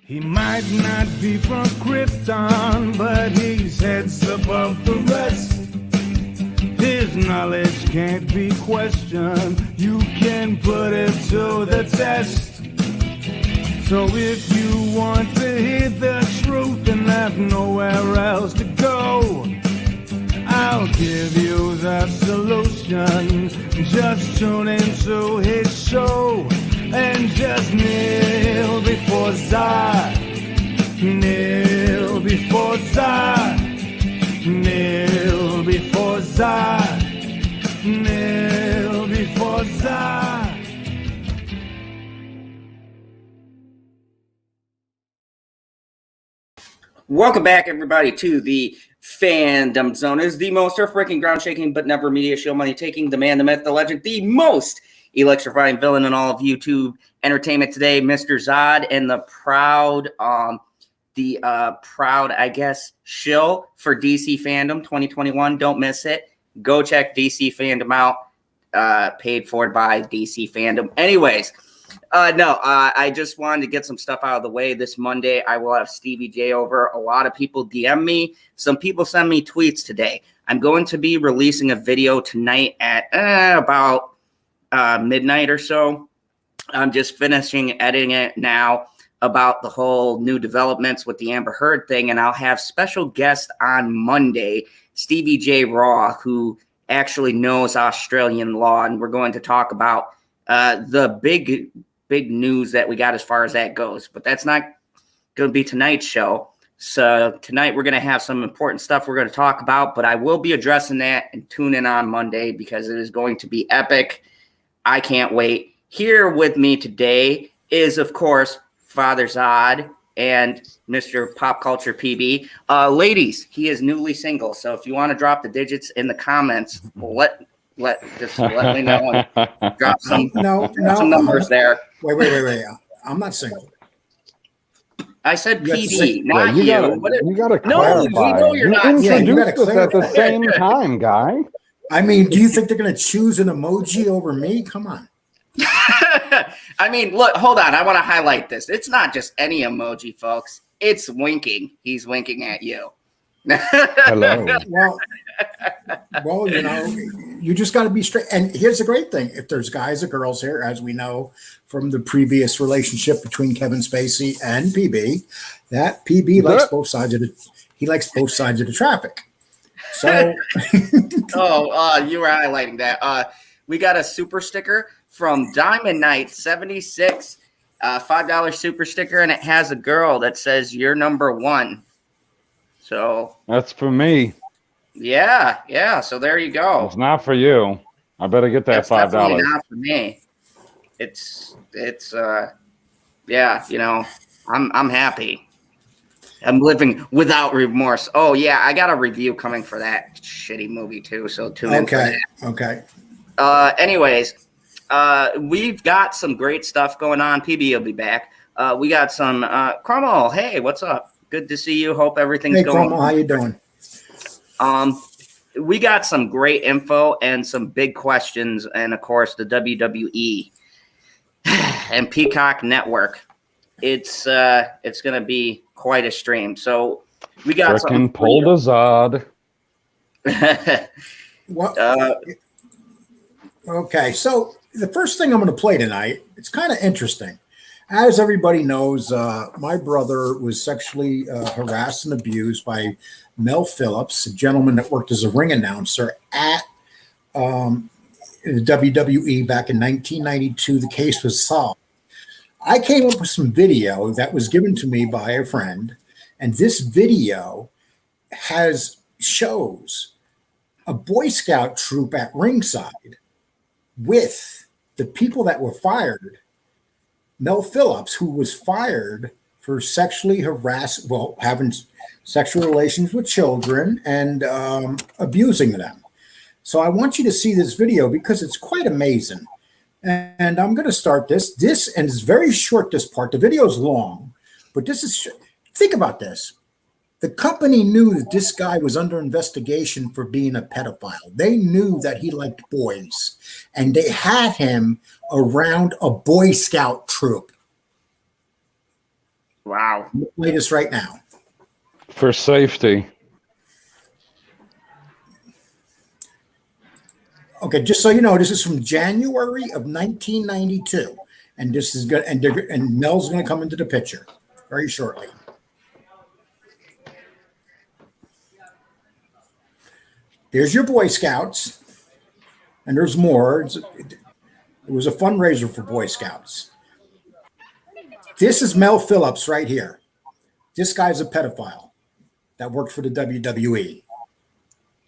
He might not be from Krypton, but he's heads above the rest. His knowledge can't be questioned. You can put it to the test. So if you want to hear the truth and have nowhere else to go, I'll give you the solution. Just tune into his show and just kneel before Zod. Kneel before Zod. Kneel before Zod. Kneel before Zod. Welcome back, everybody, to the Fandom Zone. It is the most earth-breaking, ground-shaking, but never media show money taking. The man, the myth, the legend, the most electrifying villain in all of YouTube entertainment today, Mr. Zod, and the proud, I guess, shill for DC Fandom 2021. Don't miss it. Go check DC Fandom out. Paid for by DC Fandom. Anyways. I just wanted to get some stuff out of the way. This Monday, I will have Stevie J over. A lot of people DM me. Some people send me tweets today. I'm going to be releasing a video tonight at about midnight or so. I'm just finishing editing it now about the whole new developments with the Amber Heard thing, and I'll have special guest on Monday, Stevie J Raw, who actually knows Australian law, and we're going to talk about the big news that we got as far as that goes. But that's not going to be tonight's show. So tonight we're going to have some important stuff we're going to talk about, but I will be addressing that, and tune in on Monday because it is going to be epic. I can't wait. Here with me today is, of course, Father Zod and Mr. Pop Culture PB. Ladies, he is newly single. So if you want to drop the digits in the comments, let me know and drop some numbers there. Wait. I'm not single. I said PD, not you. You got to clarify. We know you're not. Introduce us at the same time, guy. I mean, do you think they're going to choose an emoji over me? Come on. I mean, look, hold on. I want to highlight this. It's not just any emoji, folks. It's winking. He's winking at you. Hello. Well, you know, you just got to be straight. And here's the great thing: if there's guys or girls here, as we know from the previous relationship between Kevin Spacey and PB, that PB likes both sides of the traffic. So, you were highlighting that. We got a super sticker from Diamond Knight 76, $5 super sticker, and it has a girl that says "You're number one." So that's for me. Yeah. So there you go. It's not for you. I better get that $5. Definitely not for me. It's yeah. You know, I'm happy. I'm living without remorse. Oh yeah, I got a review coming for that shitty movie too. So tune in for that. Okay. Anyways, we've got some great stuff going on. PB will be back. We got some Cromwell. Hey, what's up? Good to see you. Hope everything's going. Cromwell, how you doing? We got some great info and some big questions, and of course the WWE and Peacock Network. It's going to be quite a stream. So we got some pull the Zod. Okay, so the first thing I'm going to play tonight, it's kind of interesting. As everybody knows, my brother was sexually harassed and abused by Mel Phillips, a gentleman that worked as a ring announcer at the WWE back in 1992. The case was solved. I came up with some video that was given to me by a friend, and this video shows a Boy Scout troop at ringside with the people that were fired. Mel Phillips, who was fired for having sexual relations with children and abusing them. So I want you to see this video because it's quite amazing. And I'm going to start this. And it's very short, this part. The video is long, but think about this. The company knew that this guy was under investigation for being a pedophile. They knew that he liked boys, and they had him around a Boy Scout troop. Wow. Play this right now. For safety. Okay, just so you know, this is from January of 1992, and this is good. And Mel's going to come into the picture very shortly. There's your Boy Scouts, and there's more. It was a fundraiser for Boy Scouts. This is Mel Phillips right here. This guy's a pedophile that worked for the WWE.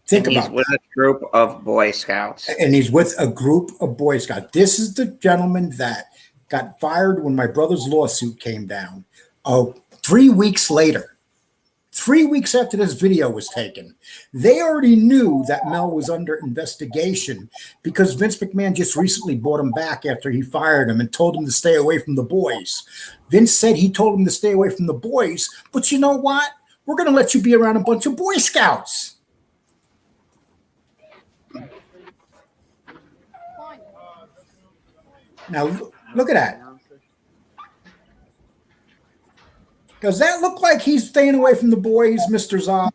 Think about He's with a group of Boy Scouts. And he's with a group of Boy Scouts. This is the gentleman that got fired when my brother's lawsuit came down. 3 weeks later, 3 weeks after this video was taken, they already knew that Mel was under investigation because Vince McMahon just recently brought him back after he fired him and told him to stay away from the boys. Vince said he told him to stay away from the boys, but you know what? We're going to let you be around a bunch of Boy Scouts. Now, look at that. Does that look like he's staying away from the boys, Mr. Zod?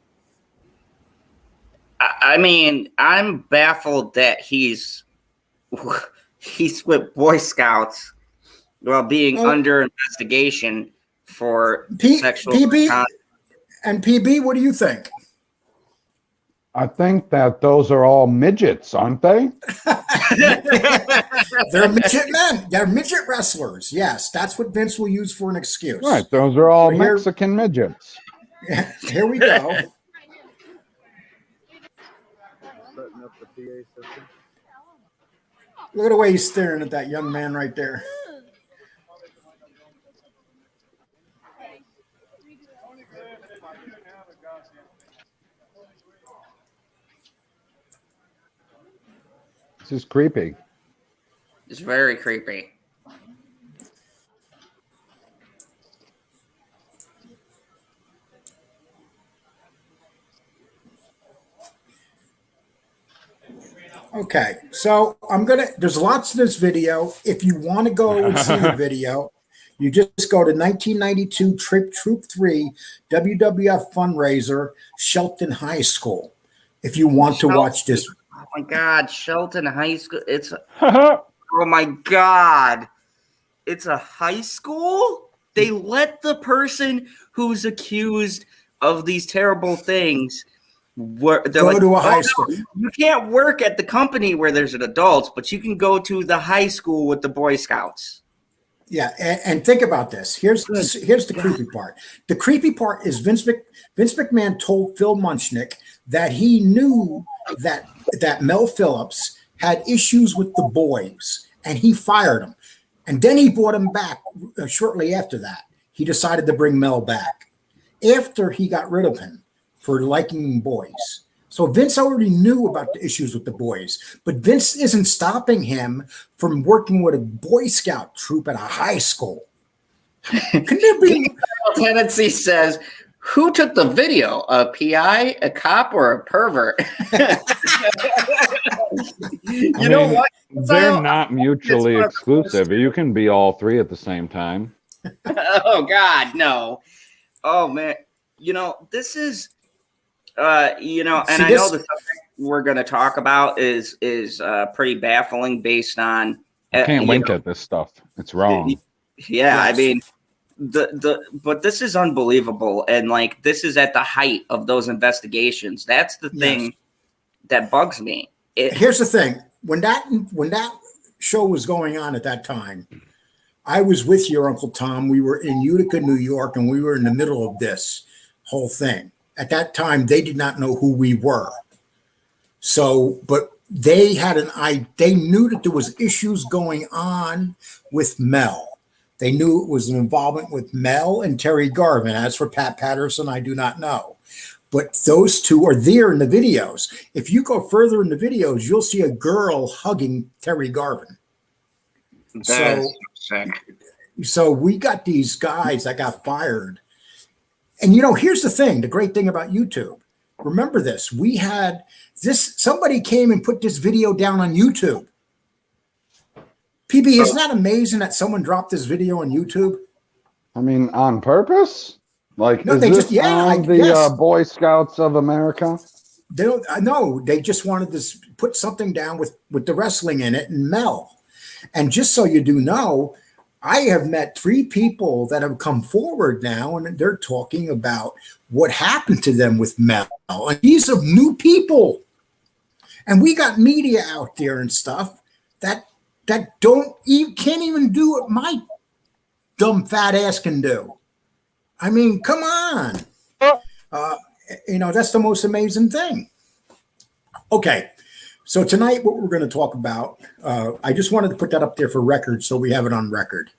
I mean, I'm baffled that he's with Boy Scouts while being under investigation for sexual conduct. And PB, what do you think? I think that those are all midgets, aren't they? They're midget men. They're midget wrestlers. Yes, that's what Vince will use for an excuse. Right, those are all Mexican midgets. Yeah, here we go. Look at the way he's staring at that young man right there. This is creepy. It's very creepy. Okay, so there's lots of this video. If you want to go and see the video, you just go to 1992 Troop 3 WWF fundraiser, Shelton High School. If you want to watch this. Oh my God, Shelton High School. Oh my God. It's a high school? They let the person who's accused of these terrible things go to a high school. You can't work at the company where there's an adults, but you can go to the high school with the Boy Scouts. Yeah, and think about this. Here's the creepy part. The creepy part is Vince McMahon told Phil Muchnick that he knew that Mel Phillips had issues with the boys, and he fired him. And then he brought him back shortly after that. He decided to bring Mel back after he got rid of him for liking boys. So Vince already knew about the issues with the boys, but Vince isn't stopping him from working with a Boy Scout troop at a high school. Can there be? Tendency says, who took the video? A PI, a cop, or a pervert? You know what? They're not mutually exclusive. You can be all three at the same time. Oh, God, no. Oh, man. You know, this is... and I know the subject we're going to talk about is pretty baffling based on. I can't wink at this stuff. It's wrong. Yeah, yes. I mean, but this is unbelievable, and like this is at the height of those investigations. That's the thing that bugs me. Here's the thing: when that show was going on at that time, I was with your Uncle Tom. We were in Utica, New York, and we were in the middle of this whole thing. At that time, they did not know who we were. So, but they had they knew that there was issues going on with Mel. They knew it was an involvement with Mel and Terry Garvin. As for Pat Patterson, I do not know. But those two are there in the videos. If you go further in the videos, you'll see a girl hugging Terry Garvin. So we got these guys that got fired. And, here's the thing, the great thing about YouTube. Remember this. We had this, somebody came and put this video down on YouTube. PB, isn't that amazing that someone dropped this video on YouTube? I mean, on purpose? Like, No, is they this just on the yes. Boy Scouts of America? They don't. I know they just wanted to put something down with the wrestling in it and Mel. And just so you do know, I have met 3 people that have come forward now, and they're talking about what happened to them with Mel. And these are new people, and we got media out there and stuff that can't even do what my dumb fat ass can do. I mean, come on. That's the most amazing thing. Okay, so tonight what we're going to talk about, I just wanted to put that up there for record so we have it on record.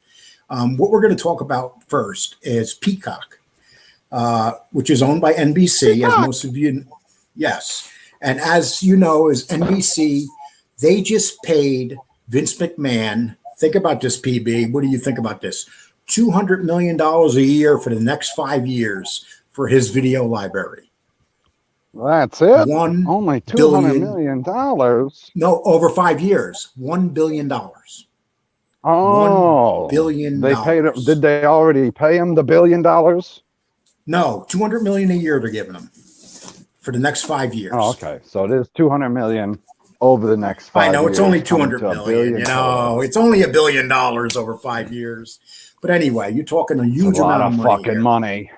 What we're going to talk about first is Peacock, which is owned by NBC, Peacock. As most of you, yes. And as you know, as NBC, they just paid Vince McMahon, think about this, PB, what do you think about this? $200 million a year for the next 5 years for his video library. That's it? Only $200 million? No, over 5 years, $1 billion. Oh. $1 billion. They paid him. Did they already pay him the $1 billion? No, $200 million a year they're giving him for the next 5 years. Oh, okay. So it is $200 million over the next 5 years. I know, it's only $200 million. It's only $1 billion over 5 years. But anyway, you're talking a huge amount of money. Fucking money.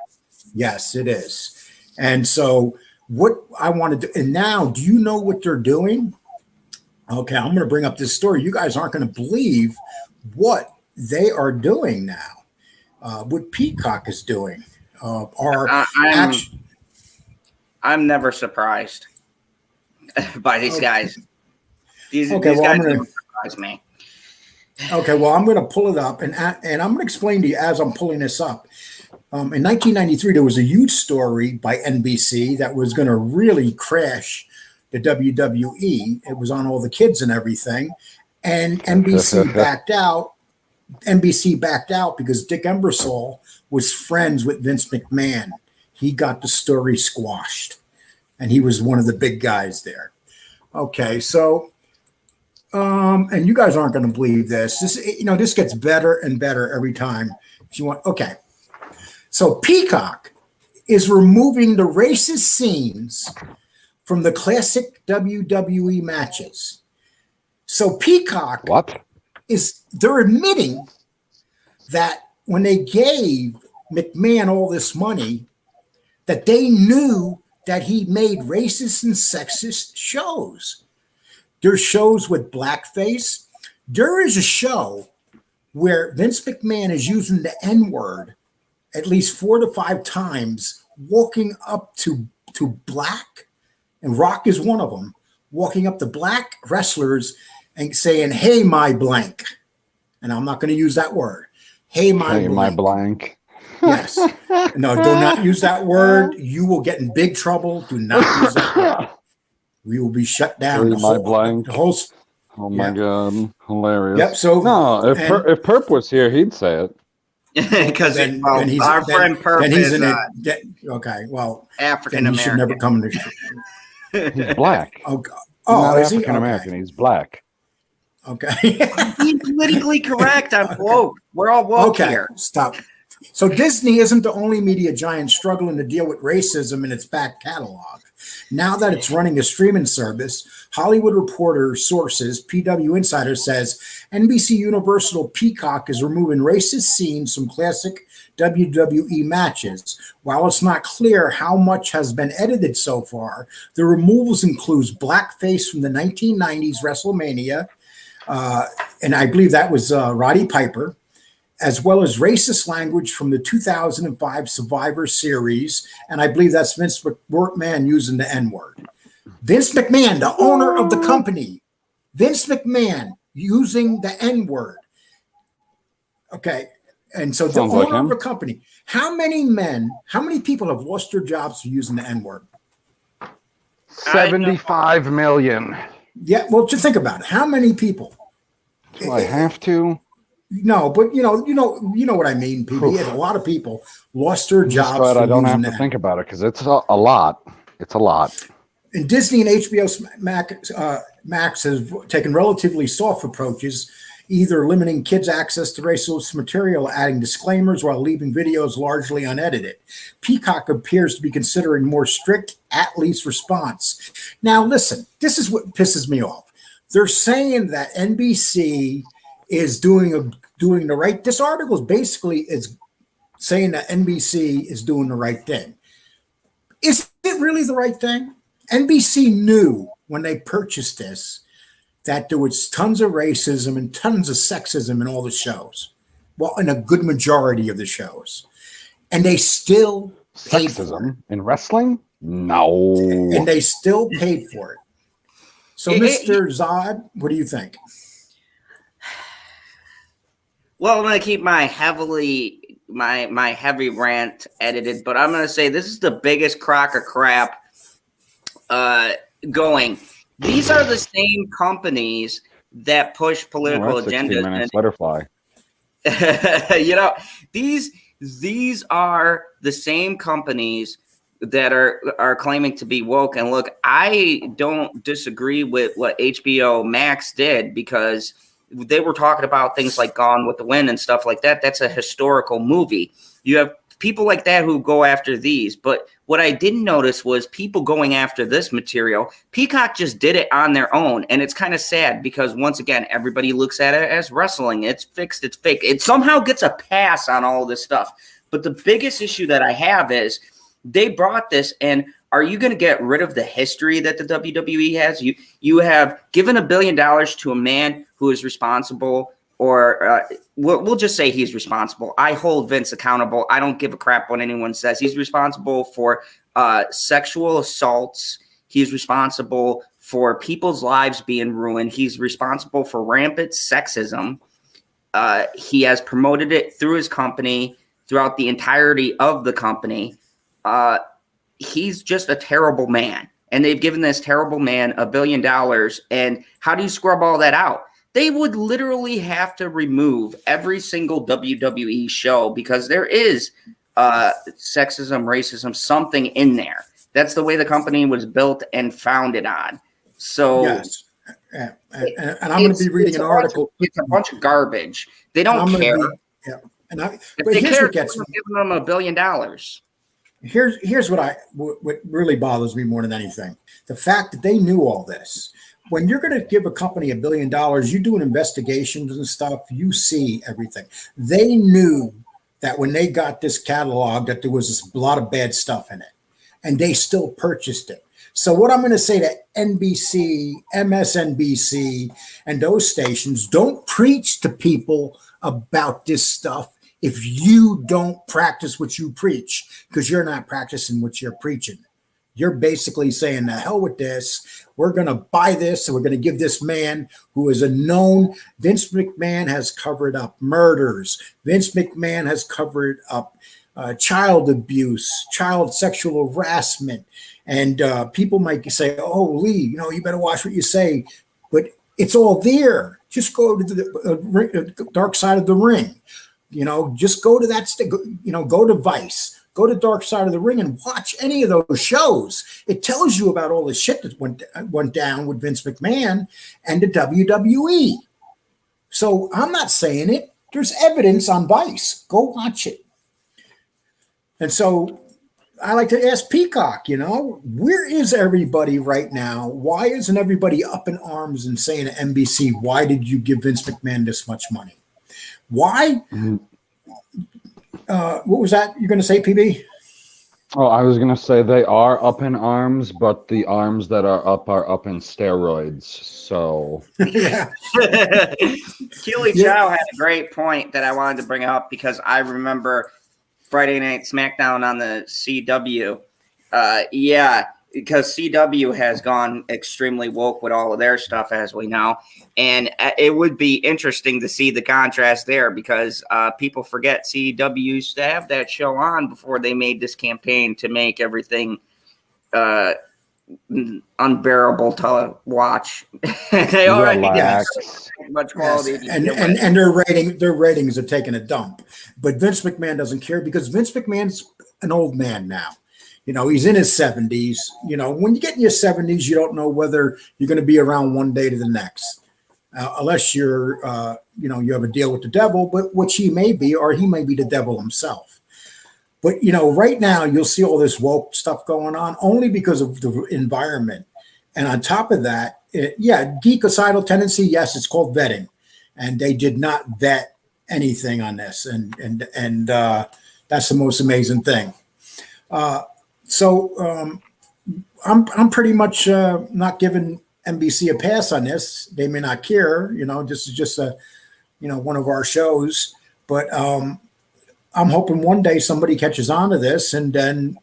Yes, it is. And so what I want to do, and now, do you know what they're doing? Okay, I'm going to bring up this story. You guys aren't going to believe what they are doing now. What Peacock is doing. I'm never surprised by these guys. These guys never surprise me. Okay, well, I'm going to pull it up, and I'm going to explain to you as I'm pulling this up. In 1993, there was a huge story by NBC that was going to really crash the WWE. It was on all the kids and everything, and NBC backed out. NBC backed out because Dick Ebersol was friends with Vince McMahon. He got the story squashed, and he was one of the big guys there. Okay, so. And you guys aren't going to believe this. This gets better and better every time. If you want, okay. So Peacock is removing the racist scenes from the classic WWE matches. So Peacock, they're admitting that when they gave McMahon all this money, that they knew that he made racist and sexist shows. There's shows with blackface. There is a show where Vince McMahon is using the N-word at least 4 to 5 times, walking up to black, and Rock is one of them, walking up to black wrestlers and saying, "Hey, my blank." And I'm not going to use that word. Hey, my blank. Yes. No, do not use that word. You will get in big trouble. Do not use that word. We will be shut down. Oh my God, hilarious! Yep. So no, if Perp was here, he'd say it. Because our friend Perp is okay. Well, African American. He should never come to. He's black. Oh, is African American. Okay. He's black. Okay. He's politically correct. I'm woke. We're all woke here. Stop. So Disney isn't the only media giant struggling to deal with racism in its back catalog. Now that it's running a streaming service, Hollywood Reporter sources, PW Insider says, NBC Universal Peacock is removing racist scenes from classic WWE matches. While it's not clear how much has been edited so far, the removals includes blackface from the 1990s WrestleMania, and I believe that was Roddy Piper, as well as racist language from the 2005 Survivor Series, and I believe that's Vince McMahon using the N-word. Vince McMahon, the owner of the company, Vince McMahon using the N-word. Okay, and so the owner of the company, how many people have lost their jobs for using the N-word? 75 million. Yeah, well, just think about it. How many people? Do I have to? No, but you know what I mean, PB. A lot of people lost their jobs. But I don't have to think about it because it's a lot. It's a lot. And Disney and HBO Max has taken relatively soft approaches either limiting kids' access to racist material, adding disclaimers while leaving videos largely unedited. Peacock appears to be considering more strict at-least response. Now, listen, this is what pisses me off. They're saying that NBC is doing the right. This article is saying that NBC is doing the right thing. Is it really the right thing? NBC knew when they purchased this that there was tons of racism and tons of sexism in all the shows. Well, in a good majority of the shows. And they still paid for it. Sexism in wrestling? No. And they still paid for it. So, Mr. Zod, what do you think? Well, I'm going to keep my heavy rant edited, but I'm going to say this is the biggest crock of crap going. These are the same companies that push political agendas. And, butterfly. you know, these are the same companies that are claiming to be woke. And look, I don't disagree with what HBO Max did, because they were talking about things like Gone with the Wind and stuff like that. That's a historical movie. You have people like that who go after these. But what I didn't notice was people going after this material. Peacock just did it on their own. And it's kind of sad because, once again, everybody looks at it as wrestling. It's fixed. It's fake. It somehow gets a pass on all this stuff. But the biggest issue that I have is they brought this, and are you going to get rid of the history that the WWE has? You have given $1 billion to a man who is responsible, or we'll just say he's responsible. I hold Vince accountable. I don't give a crap what anyone says. He's responsible for sexual assaults. He's responsible for people's lives being ruined. He's responsible for rampant sexism. He has promoted it through his company, throughout the entirety of the company. He's just a terrible man. And they've given this terrible man $1 billion. And how do you scrub all that out? They would literally have to remove every single WWE show, because there is sexism, racism, something in there. That's the way the company was built and founded on. So yes. And I'm going to be reading an article. It's a bunch of garbage. They don't care. But they here's care, what gets me. giving them $1 billion. Here's what really bothers me more than anything. The fact that they knew all this. When you're going to give a company $1 billion, you do investigations and stuff, you see everything. They knew that when they got this catalog that there was a lot of bad stuff in it, and they still purchased it. So what I'm going to say to NBC, MSNBC, and those stations, don't preach to people about this stuff if you don't practice what you preach, because you're not practicing what you're preaching. You're basically saying, the hell with this. We're going to buy this, and we're going to give this man who is a known. Vince McMahon has covered up murders. Vince McMahon has covered up child abuse, child sexual harassment. And people might say, oh, Lee, you better watch what you say. But it's all there. Just go to the dark side of the ring. Just go to that, go to Vice, go to Dark Side of the Ring and watch any of those shows. It tells you about all the shit that went down with Vince McMahon and the WWE. So I'm not saying it. There's evidence on Vice. Go watch it. And so I like to ask Peacock, where is everybody right now? Why isn't everybody up in arms and saying to NBC, why did you give Vince McMahon this much money? Why? What was that you're going to say, PB? Oh, I was going to say they are up in arms, but the arms that are up in steroids. So, yeah. Keely Chow had a great point that I wanted to bring up, because I remember Friday Night SmackDown on the CW. Because CW has gone extremely woke with all of their stuff, as we know. And it would be interesting to see the contrast there, because people forget CW used to have that show on before they made this campaign to make everything unbearable to watch. They already did much quality. Yes. And their ratings are taking a dump. But Vince McMahon doesn't care, because Vince McMahon's an old man now. He's in his 70s. When you get in your 70s, you don't know whether you're going to be around one day to the next. unless you're, you have a deal with the devil, but which he may be, or he may be the devil himself. But, right now you'll see all this woke stuff going on only because of the environment. And on top of that, geekocidal tendency, yes, it's called vetting. And they did not vet anything on this. And that's the most amazing thing. So I'm pretty much not giving NBC a pass on this. They may not care, this is just one of our shows, but I'm hoping one day somebody catches on to this and then,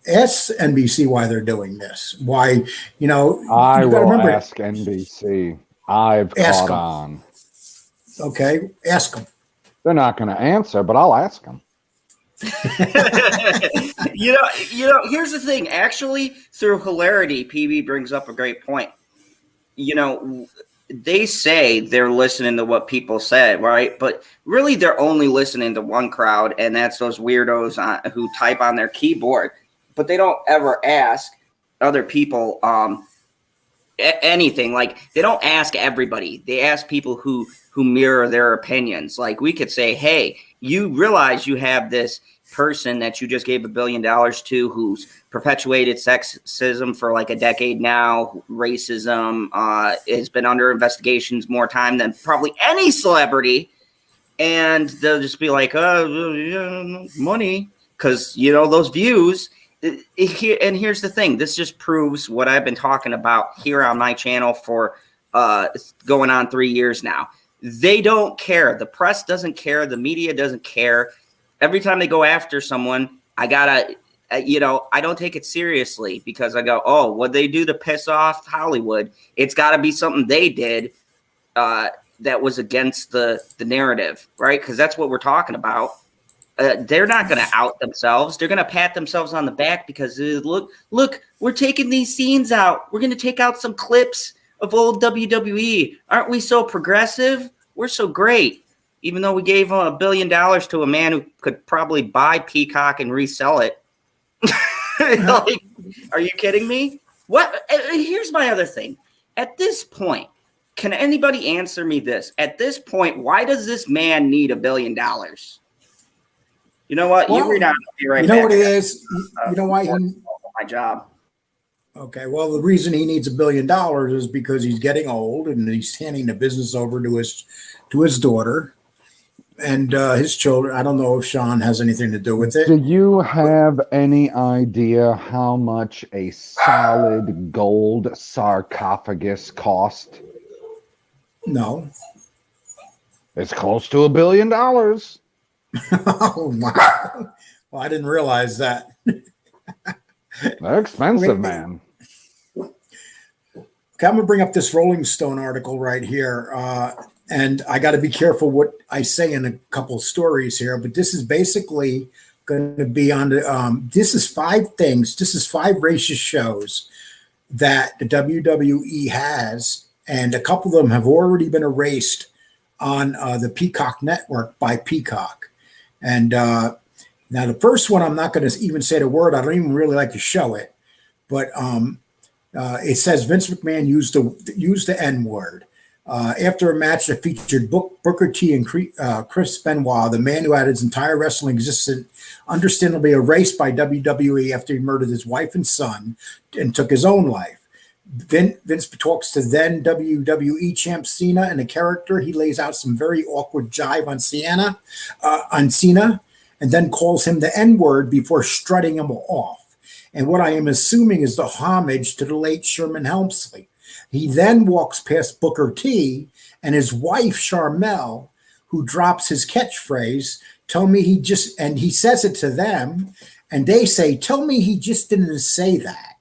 ask NBC why they're doing this. Why, I will ask NBC. I've caught on. Okay, ask them. They're not going to answer, but I'll ask them. Here's the thing. Actually, through hilarity, PB brings up a great point. They say they're listening to what people said, right? But really, they're only listening to one crowd, and that's those weirdos who type on their keyboard. But they don't ever ask other people anything. Like, they don't ask everybody. They ask people who mirror their opinions. Like, we could say, hey, you realize you have this person that you just gave $1 billion to who's perpetuated sexism for like a decade now. Racism has been under investigations more time than probably any celebrity. And they'll just be like, money, because, those views. And here's the thing. This just proves what I've been talking about here on my channel for going on 3 years now. They don't care. The press doesn't care. The media doesn't care. Every time they go after someone, I don't take it seriously because I go, oh, what'd they do to piss off Hollywood? It's got to be something they did that was against the narrative, right? Because that's what we're talking about. They're not going to out themselves. They're going to pat themselves on the back because look, we're taking these scenes out. We're going to take out some clips of old WWE. Aren't we so progressive? We're so great. Even though we gave $1 billion to a man who could probably buy Peacock and resell it. Like, are you kidding me? What? Here's my other thing. At this point, can anybody answer me this? At this point, why does this man need $1 billion? You know what? Well, you read out. Right. You know what it is? You know why? My job. Okay. Well, the reason he needs $1 billion is because he's getting old and he's handing the business over to his daughter and his children. I don't know if Sean has anything to do with it. Do you have any idea how much a solid gold sarcophagus cost? No. It's close to $1 billion. Oh, wow. Well, I didn't realize that. They're expensive, man. Okay, I'm going to bring up this Rolling Stone article right here. And I got to be careful what I say in a couple of stories here, but this is basically going to be on the, this is 5 things. This is 5 racist shows that the WWE has, and a couple of them have already been erased on the Peacock Network by Peacock. And now the first one, I'm not going to even say the word. I don't even really like to show it, but it says Vince McMahon used the N word. After a match that featured Booker T and Chris Benoit, the man who had his entire wrestling existence understandably erased by WWE after he murdered his wife and son and took his own life. Vince talks to then WWE champ Cena and a character. He lays out some very awkward jive on Cena, and then calls him the N-word before strutting him off. And what I am assuming is the homage to the late Sherman Helmsley. He then walks past Booker T and his wife, Sharmell, who drops his catchphrase, and he says it to them, and they say, tell me he just didn't say that.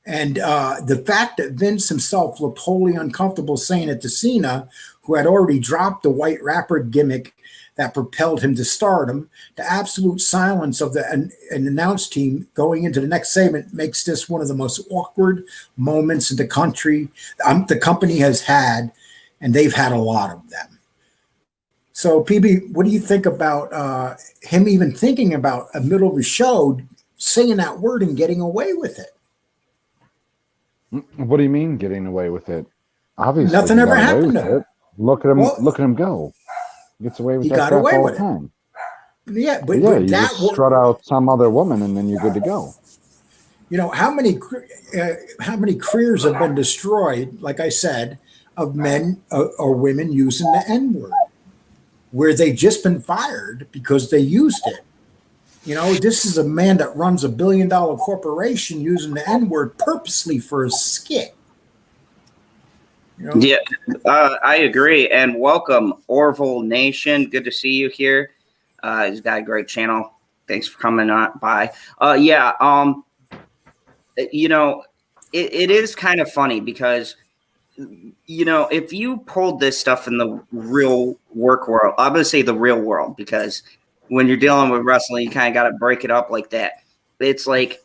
And the fact that Vince himself looked wholly uncomfortable saying it to Cena, who had already dropped the white rapper gimmick that propelled him to stardom, the absolute silence of an announce team going into the next segment makes this one of the most awkward moments in the company has had, and they've had a lot of them. So, PB, what do you think about him even thinking about a middle of a show saying that word and getting away with it? What do you mean getting away with it? Obviously, Nothing he ever got away happened with to him. it. Look at him! Well, Look at him go. He gets away with he that got crap away all with the it. time. Yeah, but Yeah, you that just strut out some other woman, and then you're good to go. you know how many careers have been destroyed, like I said, of men or women using the N-word, where they just been fired because they used it. You know, this is a man that runs $1 billion corporation using the N-word purposely for a skit. You know? Yeah, I agree. And welcome, Orville Nation. Good to see you here. He's got a great channel. Thanks for coming on by. You know, it is kind of funny because, you know, if you pulled this stuff in the real work world, I'm going to say the real world, because when you're dealing with wrestling, you kind of got to break it up like that. It's like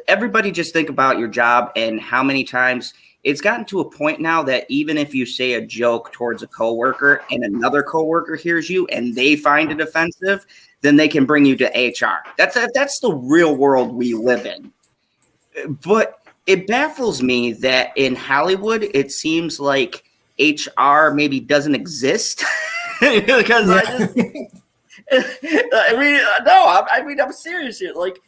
everybody just think about your job and how many times it's gotten to a point now that even if you say a joke towards a coworker and another coworker hears you and they find it offensive, then they can bring you to HR. That's the real world we live in. But it baffles me that in Hollywood, it seems like HR maybe doesn't exist. Because I mean, I'm serious here. Like,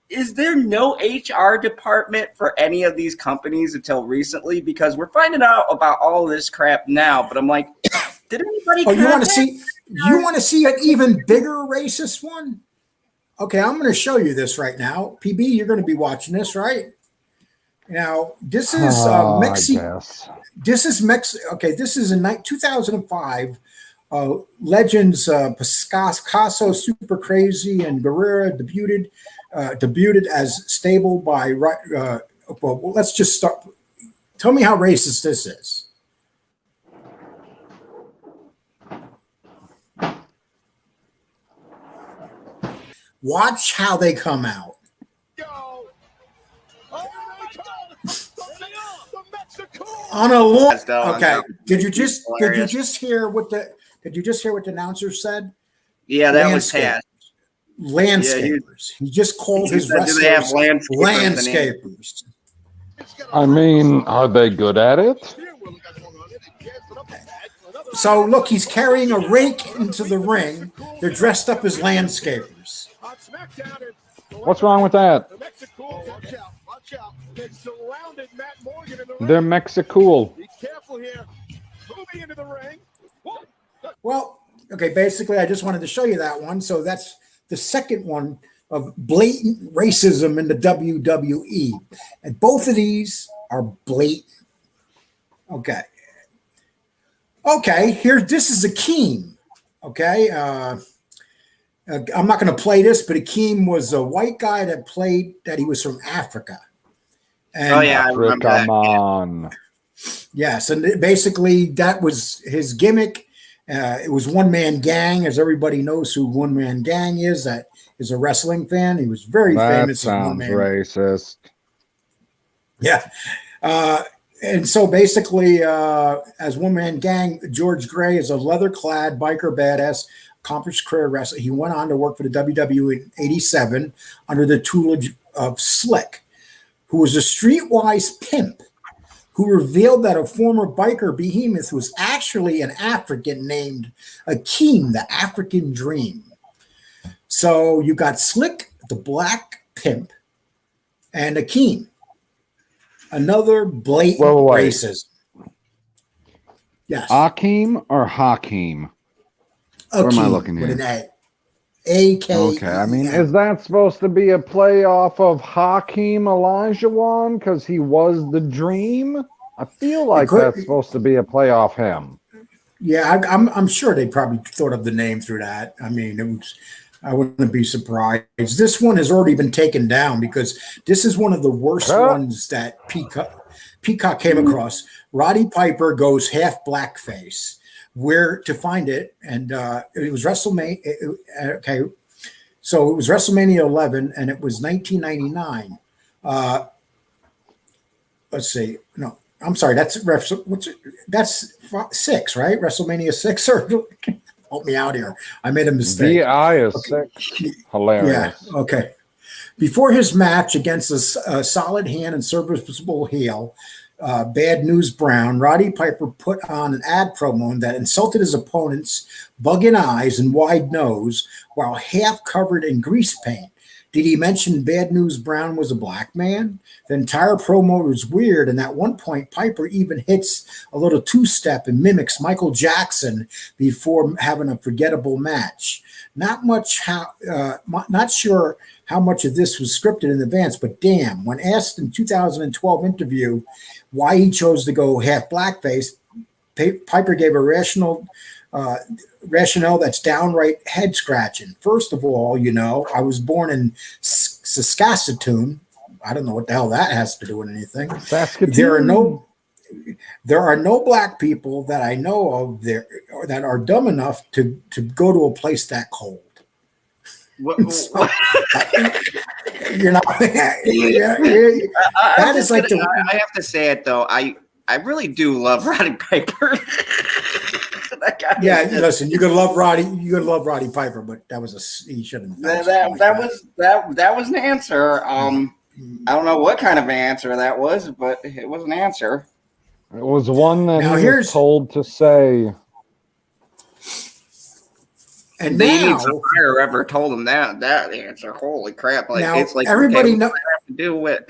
is there no HR department for any of these companies until recently? Because we're finding out about all this crap now. But I'm like, did anybody? Oh, you want to see? You want to see an even bigger racist one? Okay, I'm going to show you this right now. PB, you're going to be watching this, right? Now, this is Mexico. This is Mexico. Okay, this is in 2005. Legends Picasso, Super Crazy, and Guerrera debuted as stable by. Well, let's just start. Tell me how racist this is. Watch how they come out. On a long. Okay. Did you just hear what the announcer said? Yeah, that was Taz. Landscapers. He just called his wrestlers landscapers. I mean, are they good at it? So look, he's carrying a rake into the ring. They're dressed up as landscapers. What's wrong with that? They're Mexicool. Be careful here. Moving into the ring. Well, okay, basically, I just wanted to show you that one. So that's the second one of blatant racism in the WWE. And both of these are blatant. Okay. Okay, this is Akeem. Okay. I'm not going to play this, but Akeem was a white guy that he was from Africa. And, I remember that. Come on. Yes, and basically that was his gimmick. It was One Man Gang, as everybody knows who One Man Gang is. That is a wrestling fan. He was very famous. That sounds racist. Yeah. And so basically, as One Man Gang, George Gray is a leather-clad biker badass, accomplished career wrestler. He went on to work for the WWE in '87 under the tutelage of Slick, who was a streetwise pimp who revealed that a former biker behemoth was actually an African named Akeem, the African Dream. So you got Slick, the black pimp, and Akeem. Another blatant racism. Yes. Akeem or Hakeem? Where am I looking here? With an A-K. Okay, I mean, is that supposed to be a play off of Hakeem Olajuwon because he was the Dream? I feel like that's supposed to be a play off him. Yeah, I'm sure they probably thought of the name through that. I mean, I wouldn't be surprised. This one has already been taken down because this is one of the worst ones that Peacock came across. Roddy Piper goes half blackface. Where to find it? And it was WrestleMania. Okay, so it was WrestleMania 11, and it was 1999. Let's see. No, I'm sorry. That's 6, right? WrestleMania 6. Or help me out here. I made a mistake. VI is 6. Hilarious. Yeah. Okay. Before his match against a solid hand and serviceable heel, Bad News Brown, Roddy Piper put on an ad promo that insulted his opponent's bugging eyes and wide nose while half covered in grease paint. Did he mention Bad News Brown was a black man? The entire promo was weird, and at one point, Piper even hits a little two-step and mimics Michael Jackson before having a forgettable match. Not sure how much of this was scripted in advance, but damn, when asked in 2012 interview why he chose to go half blackface, Piper gave a rationale that's downright head scratching. First of all, I was born in Saskatoon. I don't know what the hell that has to do with anything. There are no black people that I know of there that are dumb enough to go to a place that cold. So, you're not. I have to say it though. I really do love Roddy Piper. Listen, you could love Roddy Piper, but that was he shouldn't. That was an answer. I don't know what kind of an answer that was, but it was an answer. It was one that he was told to say. And now, fire ever told him that answer. Holy crap! It's like everybody knows to do it.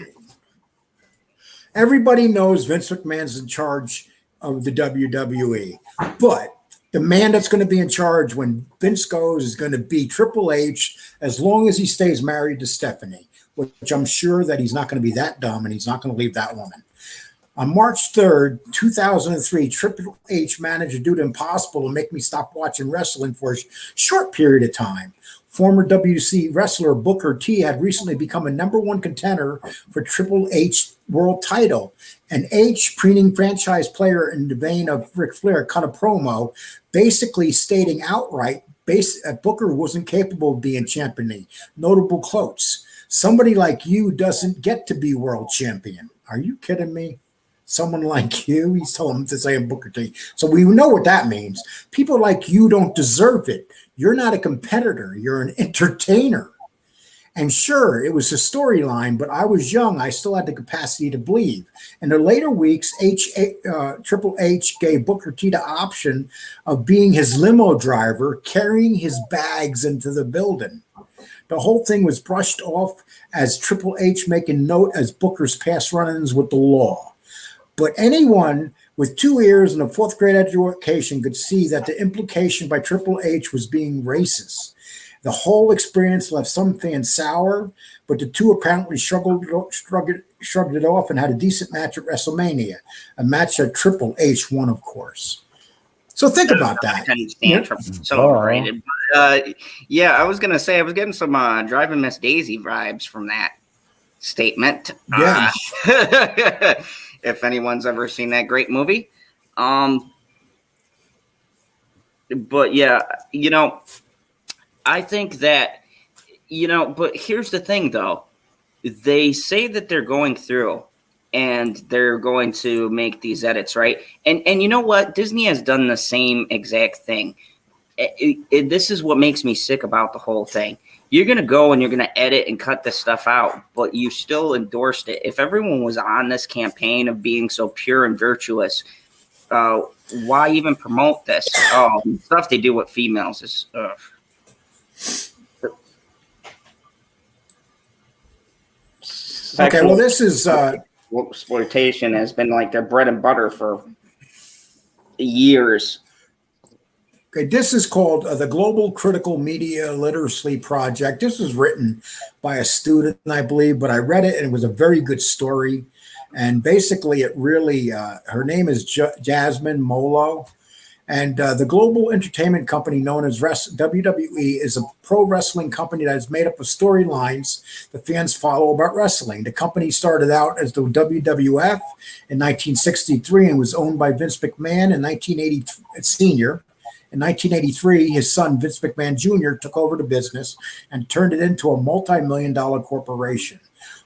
Everybody knows Vince McMahon's in charge of the WWE, but the man that's going to be in charge when Vince goes is going to be Triple H, as long as he stays married to Stephanie, which I'm sure that he's not going to be that dumb and he's not going to leave that woman. On March 3rd, 2003, Triple H managed to do the impossible to make me stop watching wrestling for a short period of time. Former WC wrestler Booker T had recently become a #1 contender for Triple H world title. And H, preening franchise player in the vein of Ric Flair, cut a promo basically stating outright Booker wasn't capable of being champion. Notable quotes: "Somebody like you doesn't get to be world champion." Are you kidding me? Someone like you? He's telling him to say in Booker T. So we know what that means. People like you don't deserve it. You're not a competitor. You're an entertainer. And sure, it was a storyline, but I was young. I still had the capacity to believe. In the later weeks, Triple H gave Booker T the option of being his limo driver, carrying his bags into the building. The whole thing was brushed off as Triple H making note as Booker's past run-ins with the law. But anyone with 2 ears and a 4th grade education could see that the implication by Triple H was being racist. The whole experience left some fans sour, but the two apparently shrugged it off and had a decent match at WrestleMania, a match that Triple H won, of course. So think about that. So overrated. I was going to say I was getting some Driving Miss Daisy vibes from that statement. Yeah. If anyone's ever seen that great movie. But yeah, I think that, but here's the thing though. They say that they're going through and they're going to make these edits, right? And you know what? Disney has done the same exact thing. This is what makes me sick about the whole thing. You're going to go and you're going to edit and cut this stuff out, but you still endorsed it. If everyone was on this campaign of being so pure and virtuous, why even promote this? Stuff they do with females is... Okay, well, this is... exploitation has been like their bread and butter for years. Okay, this is called the Global Critical Media Literacy Project. This was written by a student, I believe, but I read it and it was a very good story. And basically, it really, her name is Jasmine Molo. And the global entertainment company known as WWE is a pro wrestling company that is made up of storylines the fans follow about wrestling. The company started out as the WWF in 1963 and was owned by Vince McMahon in 1980 Senior. In 1983, his son, Vince McMahon Jr., took over the business and turned it into a multi-million-dollar corporation.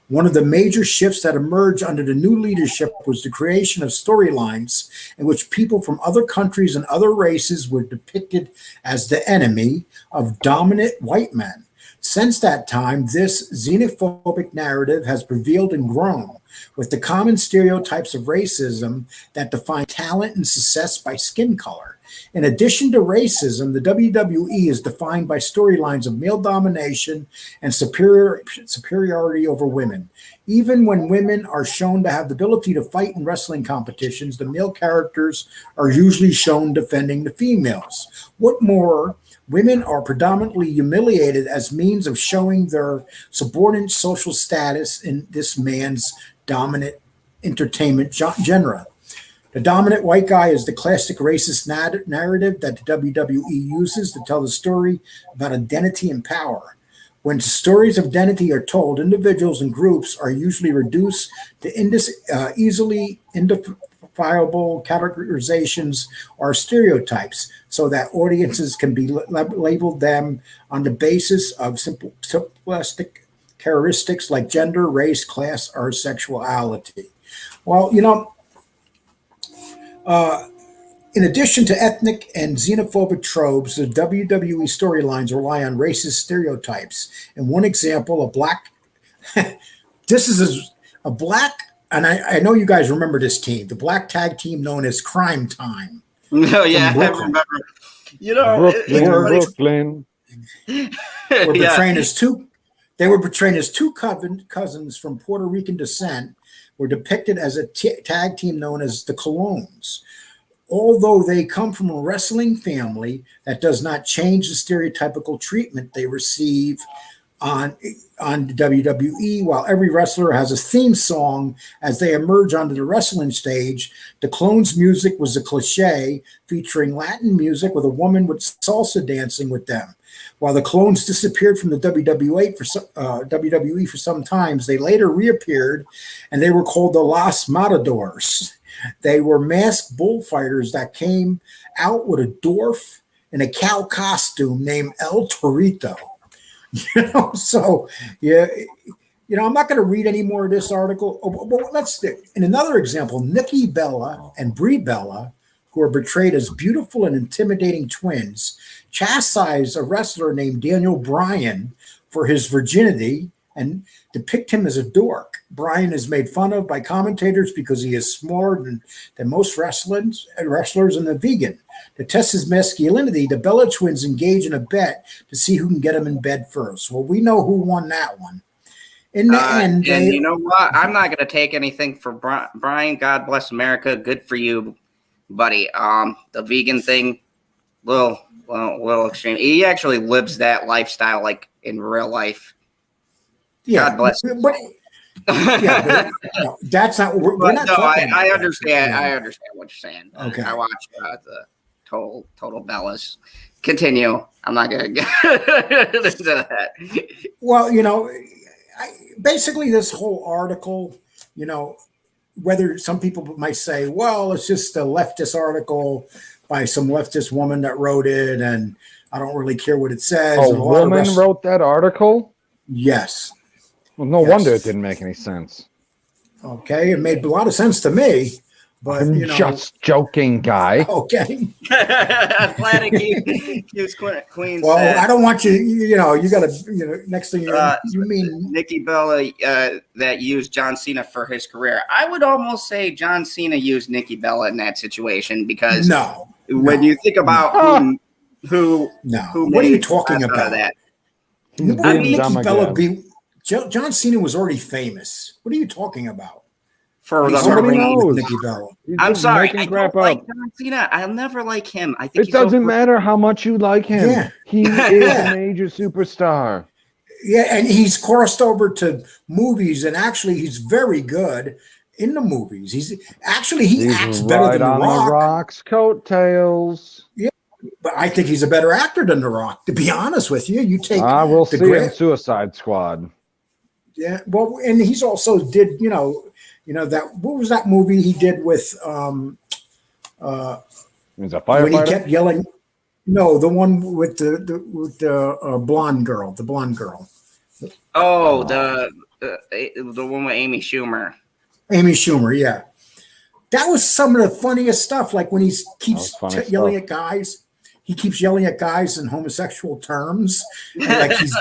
One of the major shifts that emerged under the new leadership was the creation of storylines in which people from other countries and other races were depicted as the enemy of dominant white men. Since that time, this xenophobic narrative has prevailed and grown, with the common stereotypes of racism that define talent and success by skin color. In addition to racism, the WWE is defined by storylines of male domination and superiority over women. Even when women are shown to have the ability to fight in wrestling competitions, the male characters are usually shown defending the females. What more, women are predominantly humiliated as means of showing their subordinate social status in this man's dominant entertainment genre. The dominant white guy is the classic racist narrative that the WWE uses to tell the story about identity and power. When stories of identity are told, individuals and groups are usually reduced to easily identifiable categorizations or stereotypes so that audiences can be labeled them on the basis of simplistic characteristics like gender, race, class, or sexuality. Well, in addition to ethnic and xenophobic tropes, the WWE storylines rely on racist stereotypes. And one example, this is a black, and I know you guys remember this team, the black tag team known as Crime Time. No, yeah, I remember. Brooklyn. Were portrayed as two. They were portrayed as two cousins from Puerto Rican descent. Were depicted as a tag team known as the Colognes. Although they come from a wrestling family, that does not change the stereotypical treatment they receive on the WWE. While every wrestler has a theme song as they emerge onto the wrestling stage, the Clones' music was a cliche featuring Latin music with a woman with salsa dancing with them. While the Clones disappeared from the WWE for some times, they later reappeared, and they were called the Los Matadors. They were masked bullfighters that came out with a dwarf in a cow costume named El Torito. I'm not going to read any more of this article. But in another example, Nikki Bella and Brie Bella, who are portrayed as beautiful and intimidating twins, chastise a wrestler named Daniel Bryan for his virginity and depict him as a dork. Bryan is made fun of by commentators because he is smaller than most wrestlers and a vegan. To test his masculinity, the Bella twins engage in a bet to see who can get him in bed first. Well, we know who won that one. In the end, and you know what? I'm not going to take anything for Bryan. God bless America. Good for you, buddy. The vegan thing, little extreme. He actually lives that lifestyle like in real life. Yeah, God bless. But that's not. We're not talking about I understand. I understand what you're saying. Okay. I watched the total Bellas. Continue. I'm not going to get into that. Well, basically this whole article, whether some people might say, well, it's just a leftist article by some leftist woman that wrote it, and I don't really care what it says. A woman wrote that article? Yes. Well, no wonder it didn't make any sense. Okay, it made a lot of sense to me, but I'm just joking, guy. Okay. Glad it keeps Queen. Well, I don't want you. You got to. Next thing you mean Nikki Bella that used John Cena for his career. I would almost say John Cena used Nikki Bella in that situation because when you think about who what are you talking about? That Nikki Bella John Cena was already famous. What are you talking about? For Nobody knows. Nikki Bella. I'm sorry. I don't like John Cena. I'll never like him. I think it doesn't matter how much you like him. Yeah. He is a major superstar. Yeah, and he's crossed over to movies, and actually, he's very good in the movies. He acts better than The Rock. The Rock's coattails. Yeah, but I think he's a better actor than The Rock. To be honest with you, we'll see in Suicide Squad. Yeah, well, and he's also did that. What was that movie he did with? He's a firefighter. When he kept yelling. No, the one with the blonde girl. The blonde girl. Oh, the one with Amy Schumer. Amy Schumer, yeah. That was some of the funniest stuff. Like when he keeps yelling at guys. he keeps yelling at guys in homosexual terms, like he's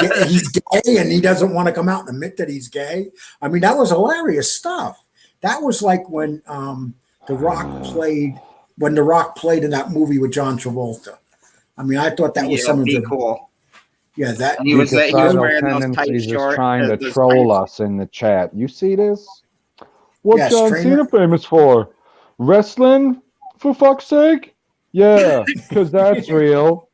gay, and he doesn't want to come out and admit that he's gay. I mean, that was hilarious stuff. That was like when The Rock played in that movie with John Travolta. I mean, I thought that was some of the cool. Yeah, that he was wearing those tight shorts. Trying to troll us in the chat. You see this? What's John Cena famous for? Wrestling? For fuck's sake? Yeah, because that's real.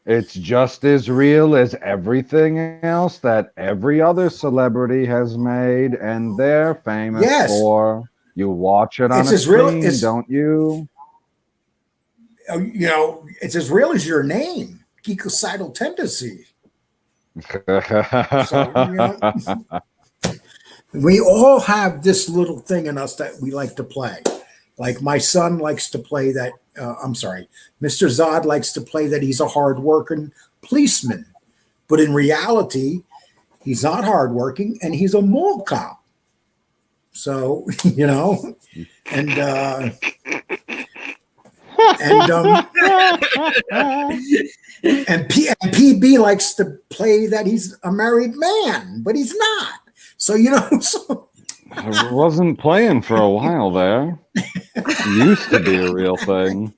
It's just as real as everything else that every other celebrity has made, and they're famous for. You watch it on a screen, don't you? You know, it's as real as your name, geekocidal tendency. So, you know, we all have this little thing in us that we like to play. Like my son likes to play that. Mr. Zod likes to play that he's a hardworking policeman, but in reality, he's not hardworking and he's a mall cop. So, you know, and PB likes to play that he's a married man, but he's not. So, you know, I wasn't playing for a while there. It used to be a real thing.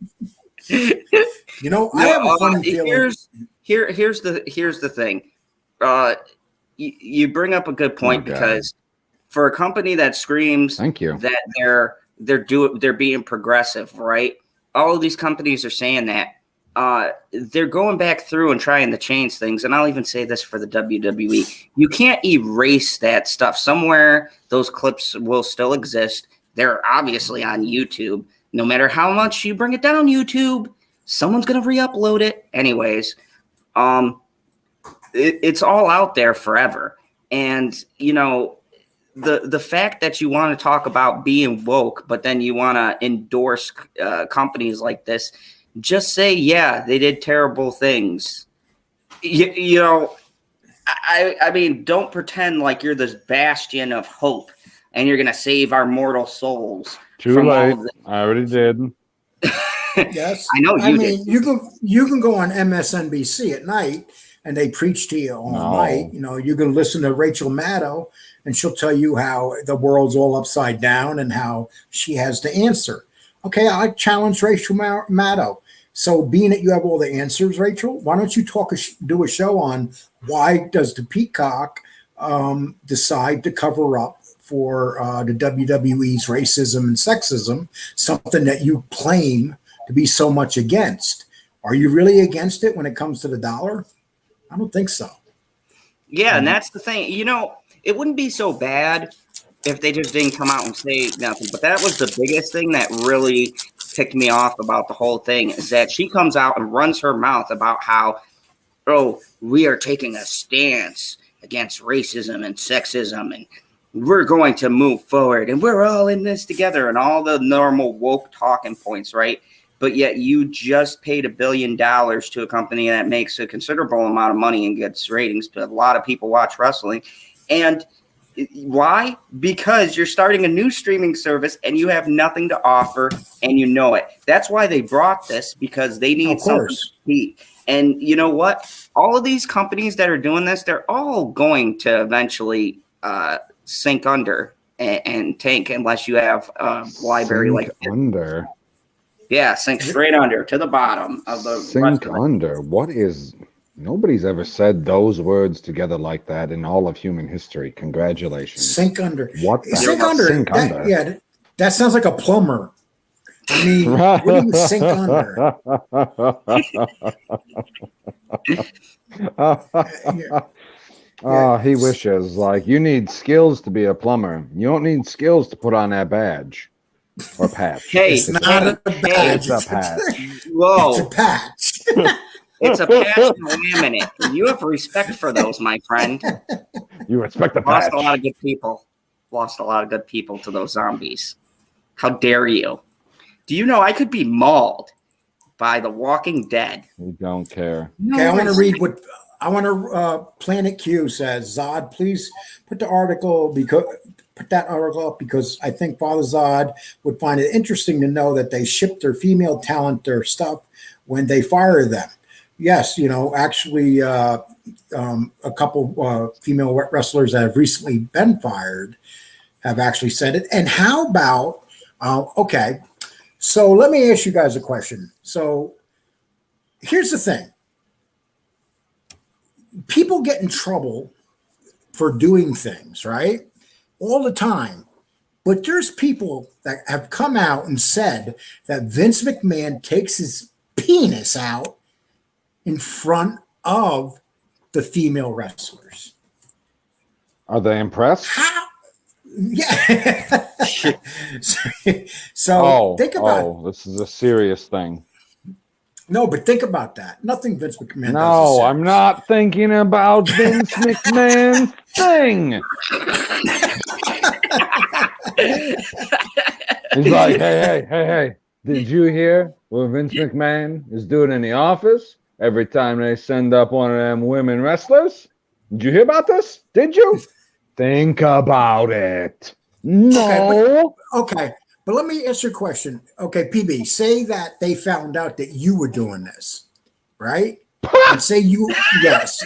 You know, I have a funny feeling. Here's the thing. You bring up a good point because for a company that screams that they're being progressive, right? All of these companies are saying that. They're going back through and trying to change things. And I'll even say this for the WWE. You can't erase that stuff. Somewhere those clips will still exist. They're obviously on YouTube. No matter how much you bring it down YouTube, someone's going to re-upload it. Anyways, it's all out there forever. And, you know, the fact that you want to talk about being woke, but then you want to endorse companies like this, just say, yeah, they did terrible things. You know, I mean, don't pretend like you're this bastion of hope and you're going to save our mortal souls. Too late. I already did. Yes. I know you did. You can go on MSNBC at night and they preach to you all night. You know, you can listen to Rachel Maddow and she'll tell you how the world's all upside down and how she has the answer. Okay, I challenge Rachel Maddow. So being that you have all the answers, Rachel, why don't you do a show on why does the Peacock decide to cover up for the WWE's racism and sexism, something that you claim to be so much against? Are you really against it when it comes to the dollar? I don't think so. Yeah, and that's the thing. You know, it wouldn't be so bad if they just didn't come out and say nothing. But that was the biggest thing that really ticked me off about the whole thing, is that she comes out and runs her mouth about how, oh, we are taking a stance against racism and sexism, and we're going to move forward, and we're all in this together, and all the normal woke talking points, right? But yet you just paid $1 billion to a company that makes a considerable amount of money and gets ratings, but a lot of people watch wrestling. And why? Because you're starting a new streaming service and you have nothing to offer, and you know it. That's why they brought this, because they need something to compete. And you know what? All of these companies that are doing this, they're all going to eventually sink under and tank unless you have a library like under. Yeah, sink straight under to the bottom of the sink under. What is? Nobody's ever said those words together like that in all of human history. Congratulations. Sink under. What? Sink under. Sink under. Yeah, that sounds like a plumber. I mean, what do you sink under? He wishes. Like, you need skills to be a plumber. You don't need skills to put on that badge or patch. Hey, it's not a badge. It's a patch. Whoa. It's a patch. It's a patch and laminate. You have respect for those, my friend. You respect the patch. Lost a lot of good people. Lost a lot of good people to those zombies. How dare you? Do you know I could be mauled by the Walking Dead? We don't care. Okay, I want to read what Planet Q says. Zod, please put that article up, because I think Father Zod would find it interesting to know that they ship their female talent their stuff when they fire them. Yes, actually, a couple female wrestlers that have recently been fired have actually said it. And how about, okay, so let me ask you guys a question. So here's the thing. People get in trouble for doing things, right? All the time. But there's people that have come out and said that Vince McMahon takes his penis out in front of the female wrestlers. Are they impressed? How? Yeah. So think about this is a serious thing. No, but think about that. Nothing Vince McMahon does. No, I'm not thinking about Vince McMahon's thing. He's like, hey. Did you hear what Vince McMahon is doing in the office every time they send up one of them women wrestlers? Did you hear about this? Did you? Think about it. No. Okay. But let me ask you a question. Okay, PB, say that they found out that you were doing this, right? And say you, yes.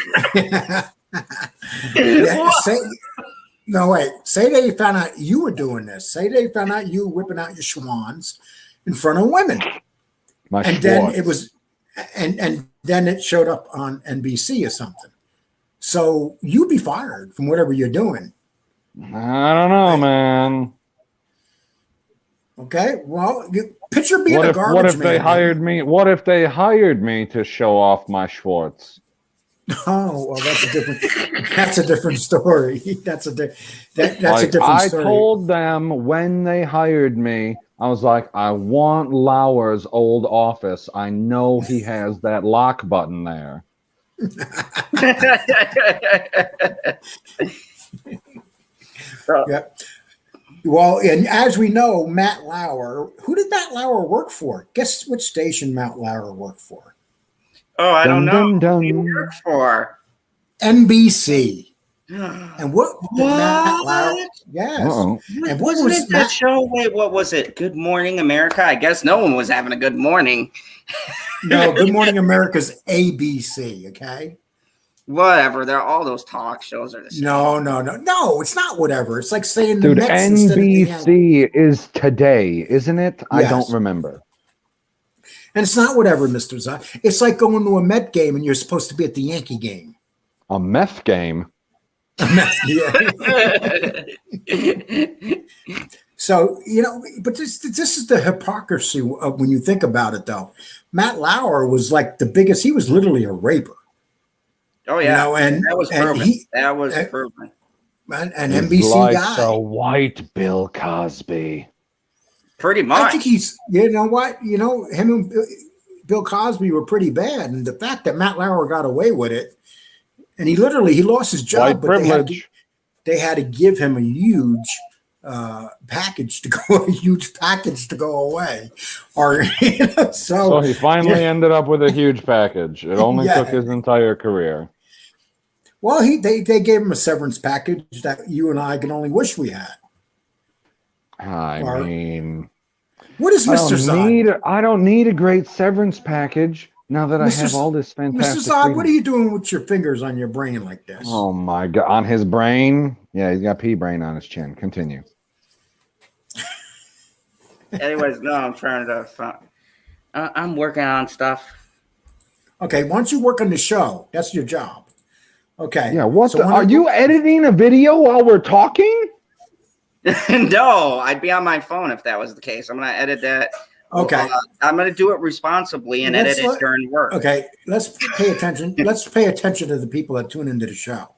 Say they found out you were doing this. Say they found out you whipping out your schwans in front of women. Then it was, and then it showed up on NBC or something. So you'd be fired from whatever you're doing. I don't know, man. Okay, well, picture being a garbage man. What if they hired me? What if they hired me to show off my Schwartz? Oh, well, that's a different story. That's a different story. I told them when they hired me, I was like, I want Lauer's old office. I know he has that lock button there. Yeah. Well, and as we know, Matt Lauer, who did Matt Lauer work for? Guess which station Matt Lauer worked for? Oh, I don't know. Who did he work for? NBC. And what did Matt Lauer? Yes. And wasn't it that show? Wait, what was it? Good Morning America? I guess no one was having a good morning. No, Good Morning America's ABC, okay? Whatever. They're all those talk shows are the same. No, it's not whatever. It's like saying the Mets NBC is today, isn't it? Yes. I don't remember. And it's not whatever, Mr. Zod. It's like going to a Met game and you're supposed to be at the Yankee game. A meth game? A meth, yeah. So, but this is the hypocrisy of when you think about it, though. Matt Lauer was like the biggest, he was literally a raper. Oh, yeah. And that was proven. That was proven. And NBC like guy. a white Bill Cosby. Pretty much. I think he's, him and Bill Cosby were pretty bad. And the fact that Matt Lauer got away with it, and he lost his job, but they had to give him a huge package to go away. Or so he finally ended up with a huge package. It only took his entire career. Well, they gave him a severance package that you and I can only wish we had. I mean, what is Mr. Zod? I don't need a great severance package now that I have all this fantastic. Mr. Zod, what are you doing with your fingers on your brain like this? Oh my God, on his brain? Yeah, he's got pea brain on his chin. Continue. Anyways, no, I'm trying to. I'm working on stuff. Okay, why don't you work on the show? That's your job. Okay. Yeah. Are you editing a video while we're talking? No, I'd be on my phone if that was the case. I'm going to edit that. Okay. I'm going to do it responsibly and edit it during work. Okay. Let's pay attention. Let's pay attention to the people that tune into the show.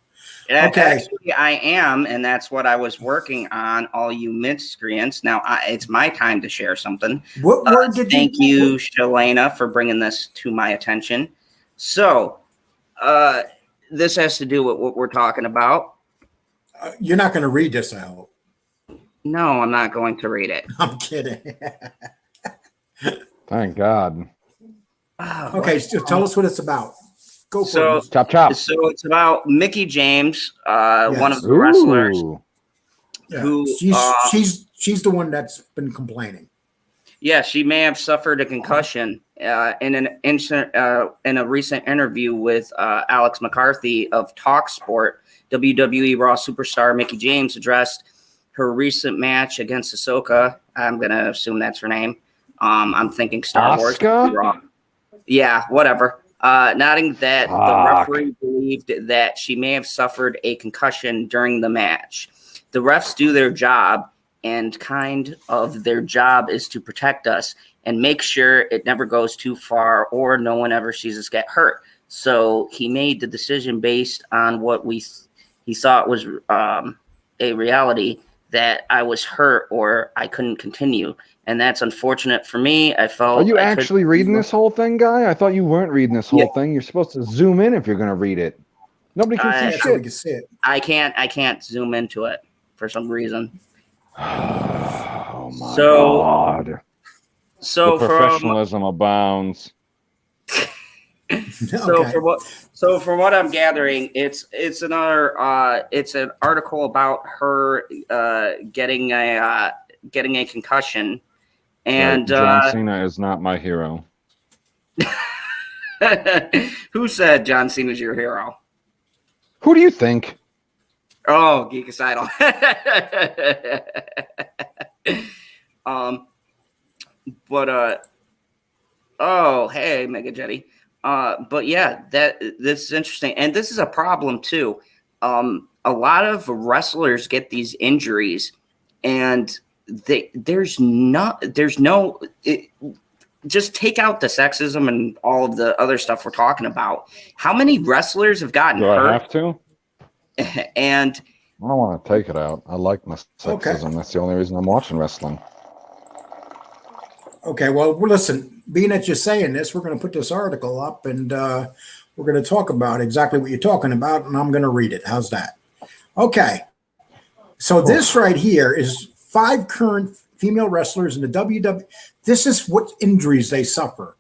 Okay. Actually, I am, and that's what I was working on, all you miscreants. Now, it's my time to share something. What word did Thank you, Shalana, for bringing this to my attention. So, this has to do with what we're talking about. You're not going to read this, I hope. No, I'm not going to read it. I'm kidding. Thank God. Okay, so tell us what it's about. Go for it. Chop. So it's about Mickie James, one of the wrestlers. Yeah. Who she's the one that's been complaining. Yeah, she may have suffered a concussion in a recent interview with Alex McCarthy of TalkSport, WWE Raw superstar Mickie James addressed her recent match against Ahsoka. I'm gonna assume that's her name. I'm thinking Star Wars. Yeah, whatever. Noting that the referee believed that she may have suffered a concussion during the match. The refs do their job, and kind of their job is to protect us and make sure it never goes too far or no one ever sees us get hurt. So he made the decision based on what he thought was a reality, that I was hurt or I couldn't continue. And that's unfortunate for me. I felt. Are you actually reading this whole thing, Guy? I thought you weren't reading this whole thing. You're supposed to zoom in if you're going to read it. Nobody can see shit. Can see it. I can't zoom into it for some reason. Oh my God. So the professionalism abounds. So from what I'm gathering, it's an article about her getting a concussion, and John Cena is not my hero. Who said John Cena's your hero? Who do you think? Oh, Geekicidal. Oh, hey, Mega Jetty. But yeah, this is interesting, and this is a problem too. A lot of wrestlers get these injuries, and there's no. Just take out the sexism and all of the other stuff we're talking about. How many wrestlers have gotten hurt? Do I have to? And I don't want to take it out. I like my sexism. Okay. That's the only reason I'm watching wrestling. Okay, well, listen, being that you're saying this, we're going to put this article up, and we're going to talk about exactly what you're talking about, and I'm going to read it. How's that? Okay. So this right here is 5 current female wrestlers in the WWE. This is what injuries they suffer.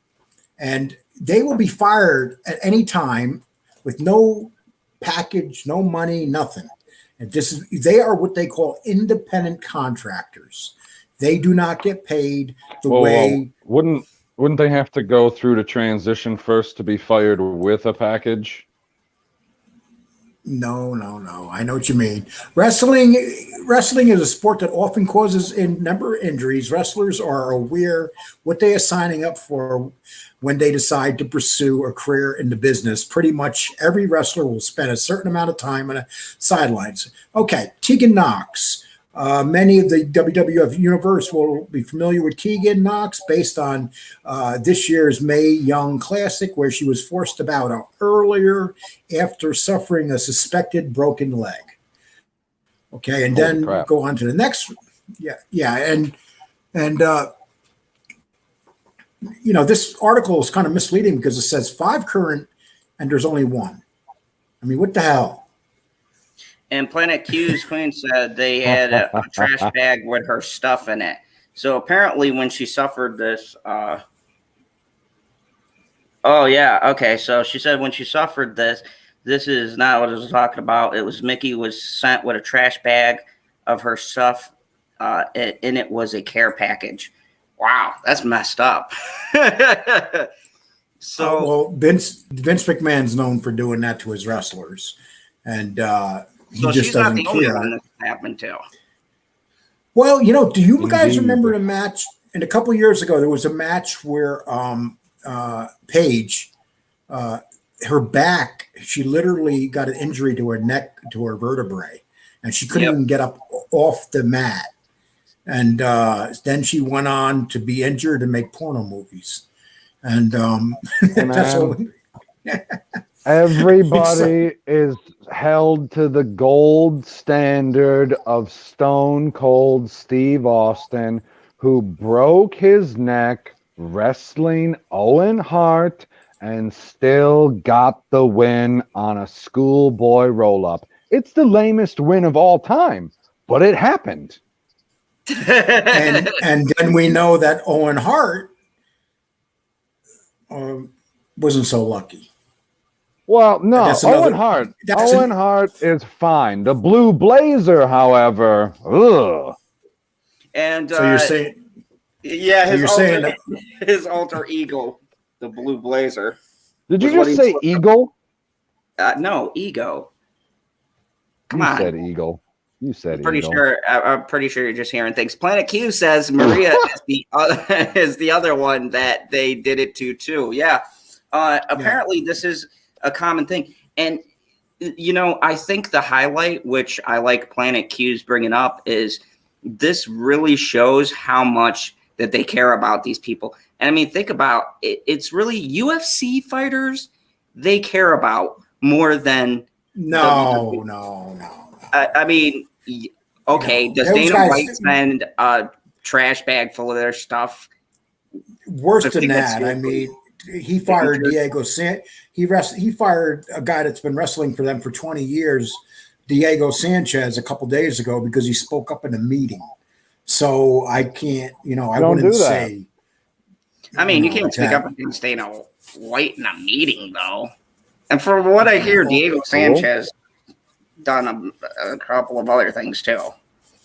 And they will be fired at any time with no package, no money, nothing. And they are what they call independent contractors. They do not get paid the way. Wouldn't they have to go through the transition first to be fired with a package? No. I know what you mean. Wrestling is a sport that often causes a number of injuries. Wrestlers are aware what they are signing up for when they decide to pursue a career in the business. Pretty much every wrestler will spend a certain amount of time on the sidelines. Okay, Teagan Knox. Many of the WWF universe will be familiar with Teagan Knox based on this year's Mae Young Classic, where she was forced to bow out earlier after suffering a suspected broken leg. Okay, and then go on to the next. And this article is kind of misleading because it says 5 current and there's only 1. I mean, what the hell? And Planet Q's Queen said they had a trash bag with her stuff in it. So apparently when she suffered this, so she said when she suffered this is not what I was talking about. It was Mickie was sent with a trash bag of her stuff, and it was a care package. Wow, that's messed up. Vince McMahon's known for doing that to his wrestlers, and he so just she's not doesn't the only care. one that happened to. Well, do you guys remember the match? And a couple of years ago, there was a match where Paige, her back, she literally got an injury to her neck, to her vertebrae, and she couldn't even get up off the mat. And then she went on to be injured and make porno movies. And that's all. Everybody is held to the gold standard of Stone Cold Steve Austin, who broke his neck wrestling Owen Hart and still got the win on a schoolboy roll-up. It's the lamest win of all time, but it happened. and then we know that Owen Hart wasn't so lucky. Well, no, Owen Hart is fine. The Blue Blazer, however, ugh. And so you're saying, his alter ego The blue blazer. Did you just say eagle? No, ego. Come you on. Said eagle. You said pretty eagle. Sure. I'm pretty sure you're just hearing things. Planet Q says Maria is the other one that they did it to too. Yeah. Apparently, this is a common thing, and I think the highlight, which I like Planet Q's bringing up, is this really shows how much that they care about these people. And I mean, think about it. It's really UFC fighters they care about more than No. I mean, okay, does Dana White spend a trash bag full of their stuff? Worse than that, I mean, he fired Diego he fired a guy that's been wrestling for them for 20 years, Diego Sanchez, a couple days ago because he spoke up in a meeting. So I can't, I wouldn't say. I mean, you can't speak up against Dana White in a meeting, though. And for what I hear, Diego Sanchez done a couple of other things too.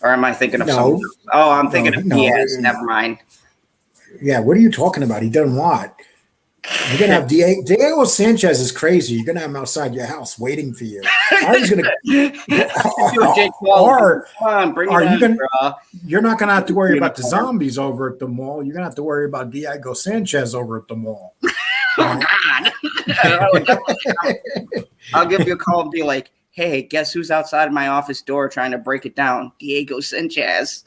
Or am I thinking of something? Oh, I'm thinking of Diaz. Never mind. Yeah, what are you talking about? He done what? You're gonna have Diego Sanchez is crazy. You're gonna have him outside your house waiting for you. You're not gonna have to worry about the zombies over at the mall. You're gonna have to worry about Diego Sanchez over at the mall. Oh God! I'll give you a call and be like, "Hey, guess who's outside of my office door trying to break it down? Diego Sanchez.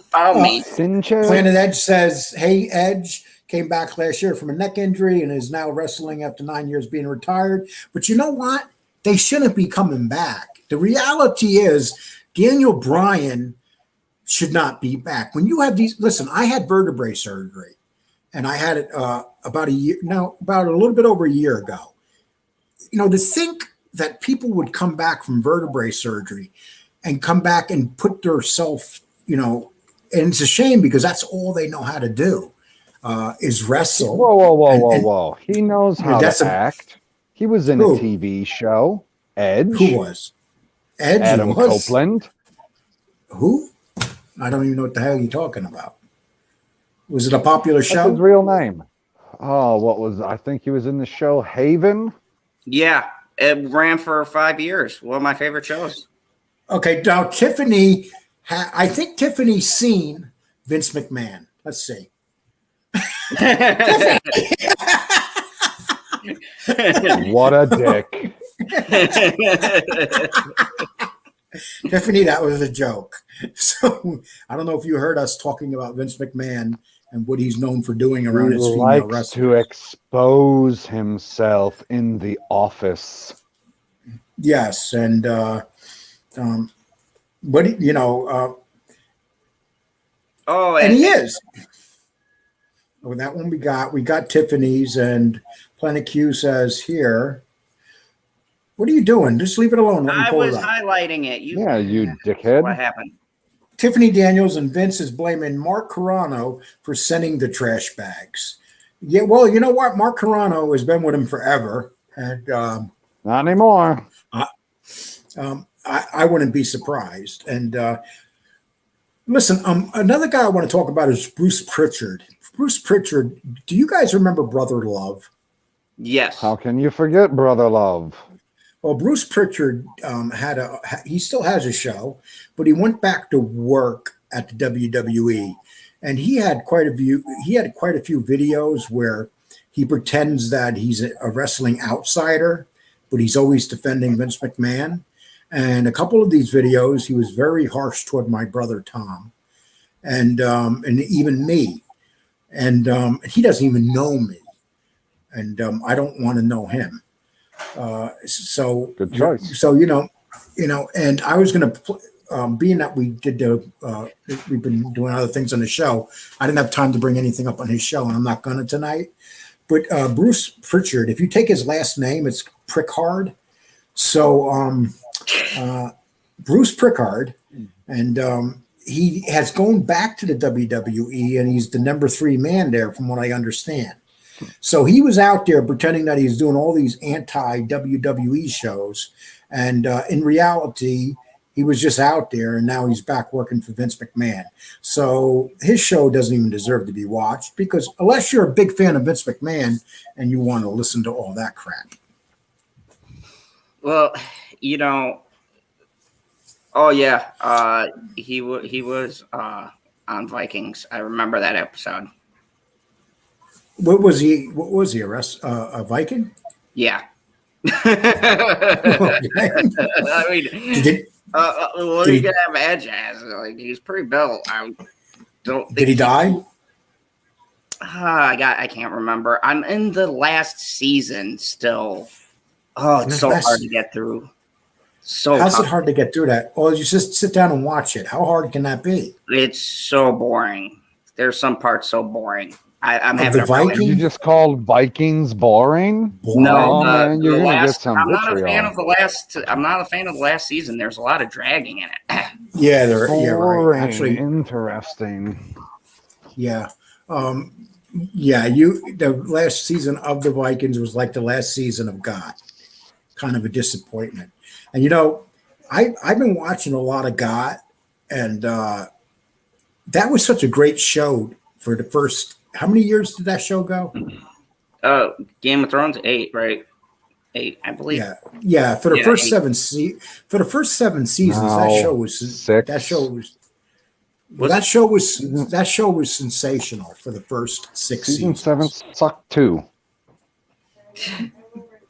Found me." Sanchez. Planet Edge says, "Hey, Edge came back last year from a neck injury and is now wrestling after 9 years being retired. But you know what? They shouldn't be coming back. The reality is Daniel Bryan should not be back. When you have these, listen, I had vertebrae surgery and I had it about a little bit over a year ago. To think that people would come back from vertebrae surgery and come back and put themselves, and it's a shame because that's all they know how to do. Is wrestle. Whoa. He knows how to act. He was in a TV show. Edge. Who was? Edge Adam Copeland. Who? I don't even know what the hell you're talking about. Was it a popular show? That's his real name. Oh, I think he was in the show Haven. Yeah, it ran for 5 years. One of my favorite shows. Okay, now Tiffany, I think Tiffany's seen Vince McMahon. Let's see. What a dick. Tiffany, that was a joke. So I don't know if you heard us talking about Vince McMahon and what he's known for doing around his female wrestling. To expose himself in the office. Yes, and and he is. With that one we got Tiffany's, and Planet Q says here, what are you doing? Just leave it alone. I was highlighting it. You dickhead. What happened? Tiffany Daniels and Vince is blaming Mark Carrano for sending the trash bags. Yeah, well, you know what? Mark Carrano has been with him forever. And not anymore. I wouldn't be surprised. And listen, another guy I want to talk about is Bruce Pichard. Bruce Pichard, do you guys remember Brother Love? Yes. How can you forget Brother Love? Well, Bruce Pichard he still has a show, but he went back to work at the WWE, and he had quite a few videos where he pretends that he's a wrestling outsider, but he's always defending Vince McMahon. And a couple of these videos, he was very harsh toward my brother Tom, and even me. And he doesn't even know me, and I don't want to know him. So good choice. So and I was going to, being that we've been doing other things on the show, I didn't have time to bring anything up on his show, and I'm not going to tonight. But Bruce Pichard, if you take his last name, it's Prichard. So Bruce Pichard, and he has gone back to the WWE, and he's the number 3 man there, from what I understand. So he was out there pretending that he's doing all these anti-WWE shows, and in reality, he He was just out there, and now he's back working for Vince McMahon. So his show doesn't even deserve to be watched, because unless you're a big fan of Vince McMahon and you want to listen to all that crap. Well, you know, oh yeah, he was on Vikings. I remember that episode. What was he? A Viking? Yeah. Okay. I mean, what are you gonna have Edge as? Like, he's pretty built. I don't think. Did he die? I can't remember. I'm in the last season still. Oh, it's so hard to get through. How's it hard to get through that? Oh, you just sit down and watch it. How hard can that be? It's so boring. There's some parts so boring. I'm having the Vikings. You just called Vikings boring? No, man, you're gonna get some I'm not vitriol. a fan of the last. I'm not a fan of the last season. There's a lot of dragging in it. Yeah, Boring. right. Actually, interesting. Yeah. The last season of the Vikings was like the last season of God. Kind of a disappointment. And I've been watching a lot of God, and that was such a great show for the first. How many years did that show go? Game of Thrones 8, right? 8, I believe. Yeah. For the first 8. for the first 7 seasons, that show was 6. That show was sensational for the first 6 Season seasons. 7 sucked too.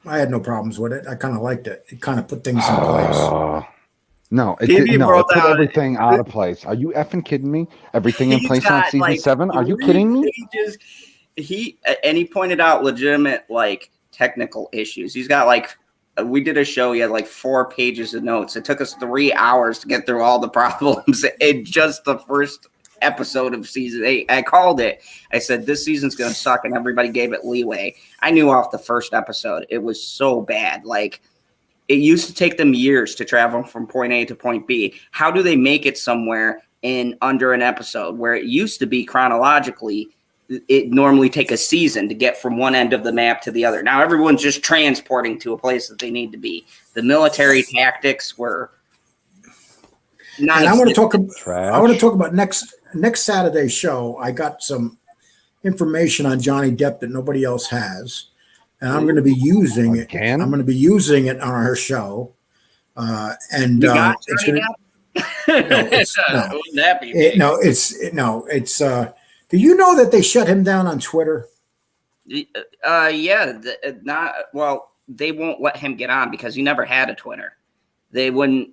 I had no problems with it. I kind of liked it. It kind of put things in place. No, it put everything out of place. Are you effing kidding me? Everything in place on season 7? Are you kidding me? He pointed out legitimate technical issues. He's got we did a show. He had 4 pages of notes. It took us 3 hours to get through all the problems in just the first episode of season 8. I called it. I said, this season's going to suck, and everybody gave it leeway. I knew off the first episode. It was so bad. It used to take them years to travel from point A to point B. How do they make it somewhere in under an episode, where it used to be chronologically, it normally take a season to get from one end of the map to the other. Now everyone's just transporting to a place that they need to be. The military tactics were not. And I want to talk about next Saturday's show. I got some information on Johnny Depp that nobody else has. And I'm going to be using it. I'm going to be using it on our show. And it's going to. Do you know that they shut him down on Twitter? Yeah, they won't let him get on because he never had a Twitter. They wouldn't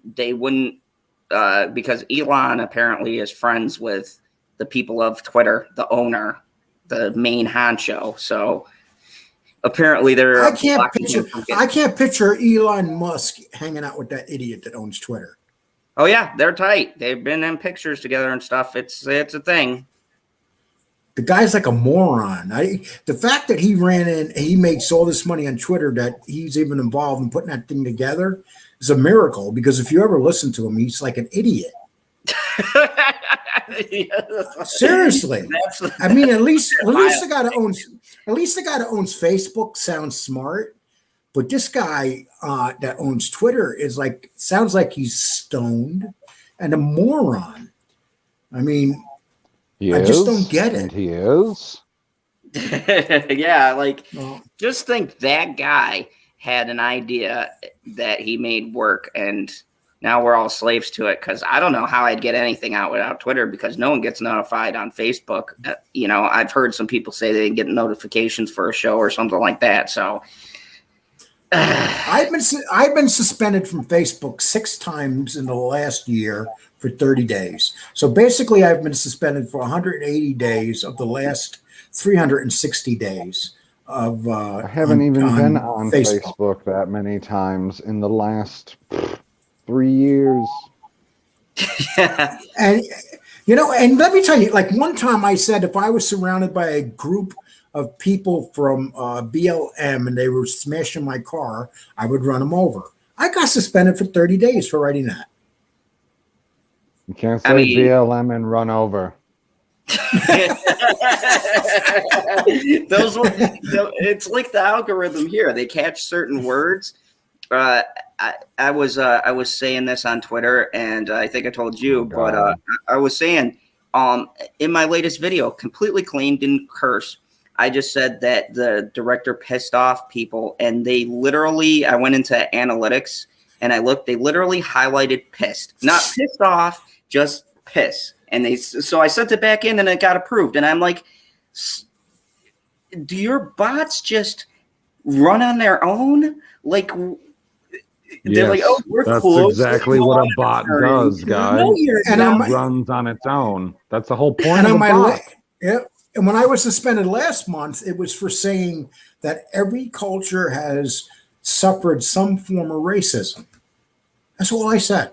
because Elon apparently is friends with the people of Twitter, the owner, the main honcho. So apparently they're. I can't picture Elon Musk hanging out with that idiot that owns Twitter. Oh yeah, they're tight. They've been in pictures together and stuff. It's a thing. The guy's like a moron. The fact that he he makes all this money on Twitter, that he's even involved in putting that thing together, is a miracle. Because if you ever listen to him, he's like an idiot. Seriously, I mean, at least the guy that owns Facebook sounds smart, but this guy that owns Twitter sounds like he's stoned and a moron. I mean. I just don't get it. And he is. Yeah, just think that guy had an idea that he made work, and now we're all slaves to it, because I don't know how I'd get anything out without Twitter, because no one gets notified on Facebook. I've heard some people say they get notifications for a show or something like that. So I've been suspended from Facebook 6 times in the last year for 30 days. So basically, I've been suspended for 180 days of the last 360 days of. I haven't even been on Facebook that many times in the last 3 years. Yeah. And let me tell you, one time I said, if I was surrounded by a group of people from BLM and they were smashing my car, I would run them over. I got suspended for 30 days for writing that. You can't say BLM and run over. It's like the algorithm here. They catch certain words. I was saying this on Twitter, and I think I told you, but I was saying in my latest video, completely clean, didn't curse. I just said that the director pissed off people, and they literally, I went into analytics and I looked, they literally highlighted pissed, not pissed off, just piss. And so I sent it back in and it got approved. And I'm like, do your bots just run on their own? Like, they're like, oh, we're that's close. exactly what a bot does, guys. No, it runs on its own. That's the whole point of a bot. And when I was suspended last month, it was for saying that every culture has suffered some form of racism. That's all I said.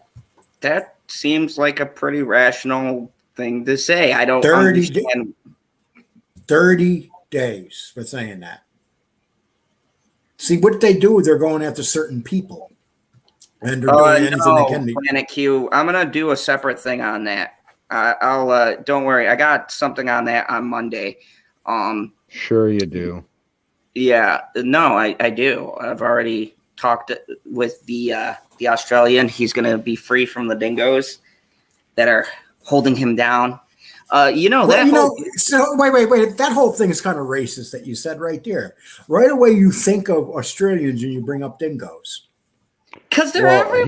That seems like a pretty rational thing to say. I don't 30 understand. 30 days for saying that. See, what they do, they're going after certain people. And they're doing anything they can. Planet Q, I'm going to do a separate thing on that. I'll don't worry. I got something on that on Monday. Sure you do. Yeah, no, I do. I've already talked with the Australian. He's going to be free from the dingoes that are holding him down. So wait. That whole thing is kind of racist that you said right there. Right away, you think of Australians and you bring up dingoes. Because they're everywhere.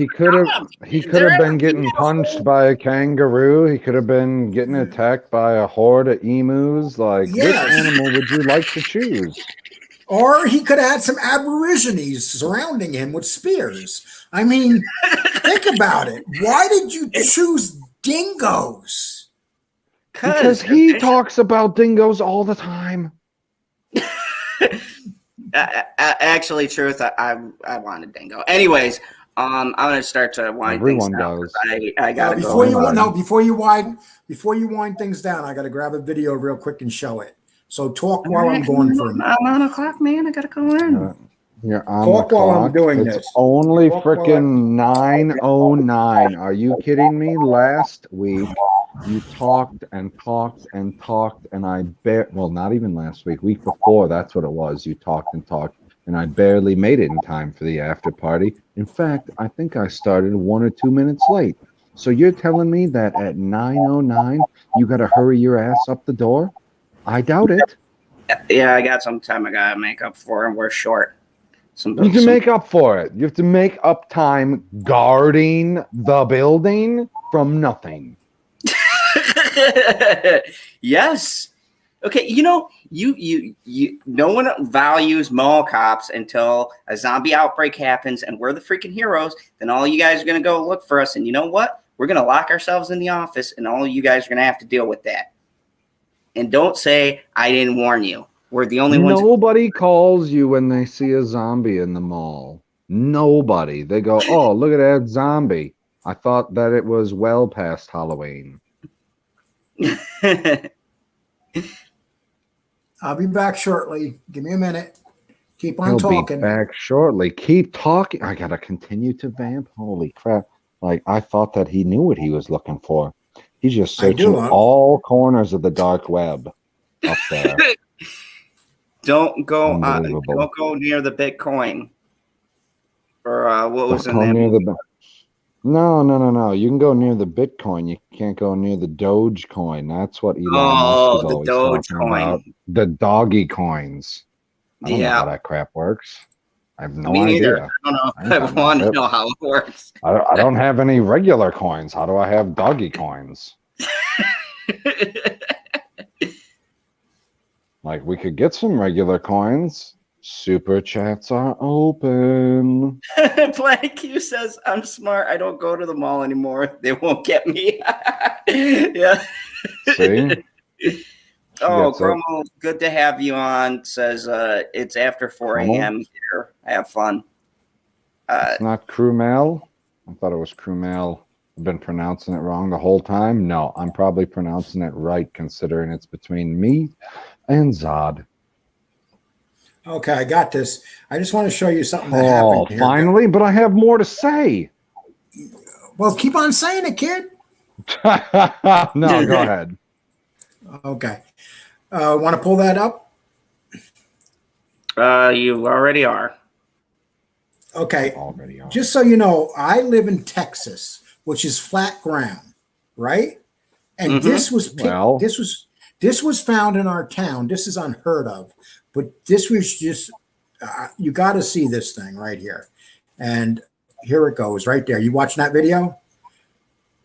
He could have been getting punched by a kangaroo. He could have been getting attacked by a horde of emus. Like, which animal would you like to choose? Or he could have had some aborigines surrounding him with spears. I mean, think about it. Why did you choose dingoes? Because he talks about dingoes all the time. Actually, truth, I want a dingo. Anyways, I'm gonna start to wind things down. I gotta before you wind things down, I gotta grab a video real quick and show it. So talk while I'm going for a minute. I'm on a clock, man. I gotta go in. You're on talk the clock. While I'm doing it's this. Only freaking 9:09. Are you kidding me? Last week you talked and talked and talked, and not even last week, week before, that's what it was. You talked and talked, and I barely made it in time for the after party. In fact, I think I started 1 or 2 minutes late. So you're telling me that at 9:09 you got to hurry your ass up the door? I doubt it. Yeah, I got some time I gotta make up for, and we're short. You have to make up for it. You have to make up time guarding the building from nothing. Yes. Okay. You no one values mall cops until a zombie outbreak happens and we're the freaking heroes. Then all you guys are going to go look for us. And you know what? We're going to lock ourselves in the office and all you guys are going to have to deal with that. And don't say, I didn't warn you. We're the only ones. Nobody calls you when they see a zombie in the mall. Nobody. They go, oh, look at that zombie. I thought that it was well past Halloween. I'll be back shortly. Give me a minute. Keep on He'll talking. Be back shortly. Keep talking. I gotta continue to vamp. Holy crap! Like I thought that he knew what he was looking for. He's just searching all corners of the dark web up there. Don't go near the Bitcoin. Or what was the name? No. You can go near the Bitcoin. You can't go near the Dogecoin. That's what Elon Musk is always talking about. The doggy coins. I don't know how that crap works. I have no idea. I don't know. I want to know how it works. I don't have any regular coins. How do I have doggy coins? Like we could get some regular coins. Super chats are open. Planet Q says, I'm smart. I don't go to the mall anymore. They won't get me. Yeah. See? Oh, Chromo, good to have you on. Says it's after 4 a.m. here. Have fun. It's not Crumel. I thought it was Crumel. I've been pronouncing it wrong the whole time. No, I'm probably pronouncing it right considering it's between me and Zod. Okay, I got this. I just want to show you something that happened here. Finally, but I have more to say. Well, keep on saying it, kid. No, go ahead. Okay. Want to pull that up? You already are. Okay, already on. just so you know, I live in Texas, which is flat ground, right? And this was this was found in our town. This is unheard of, but this was just you got to see this thing right here, and here it goes right there. You watching that video?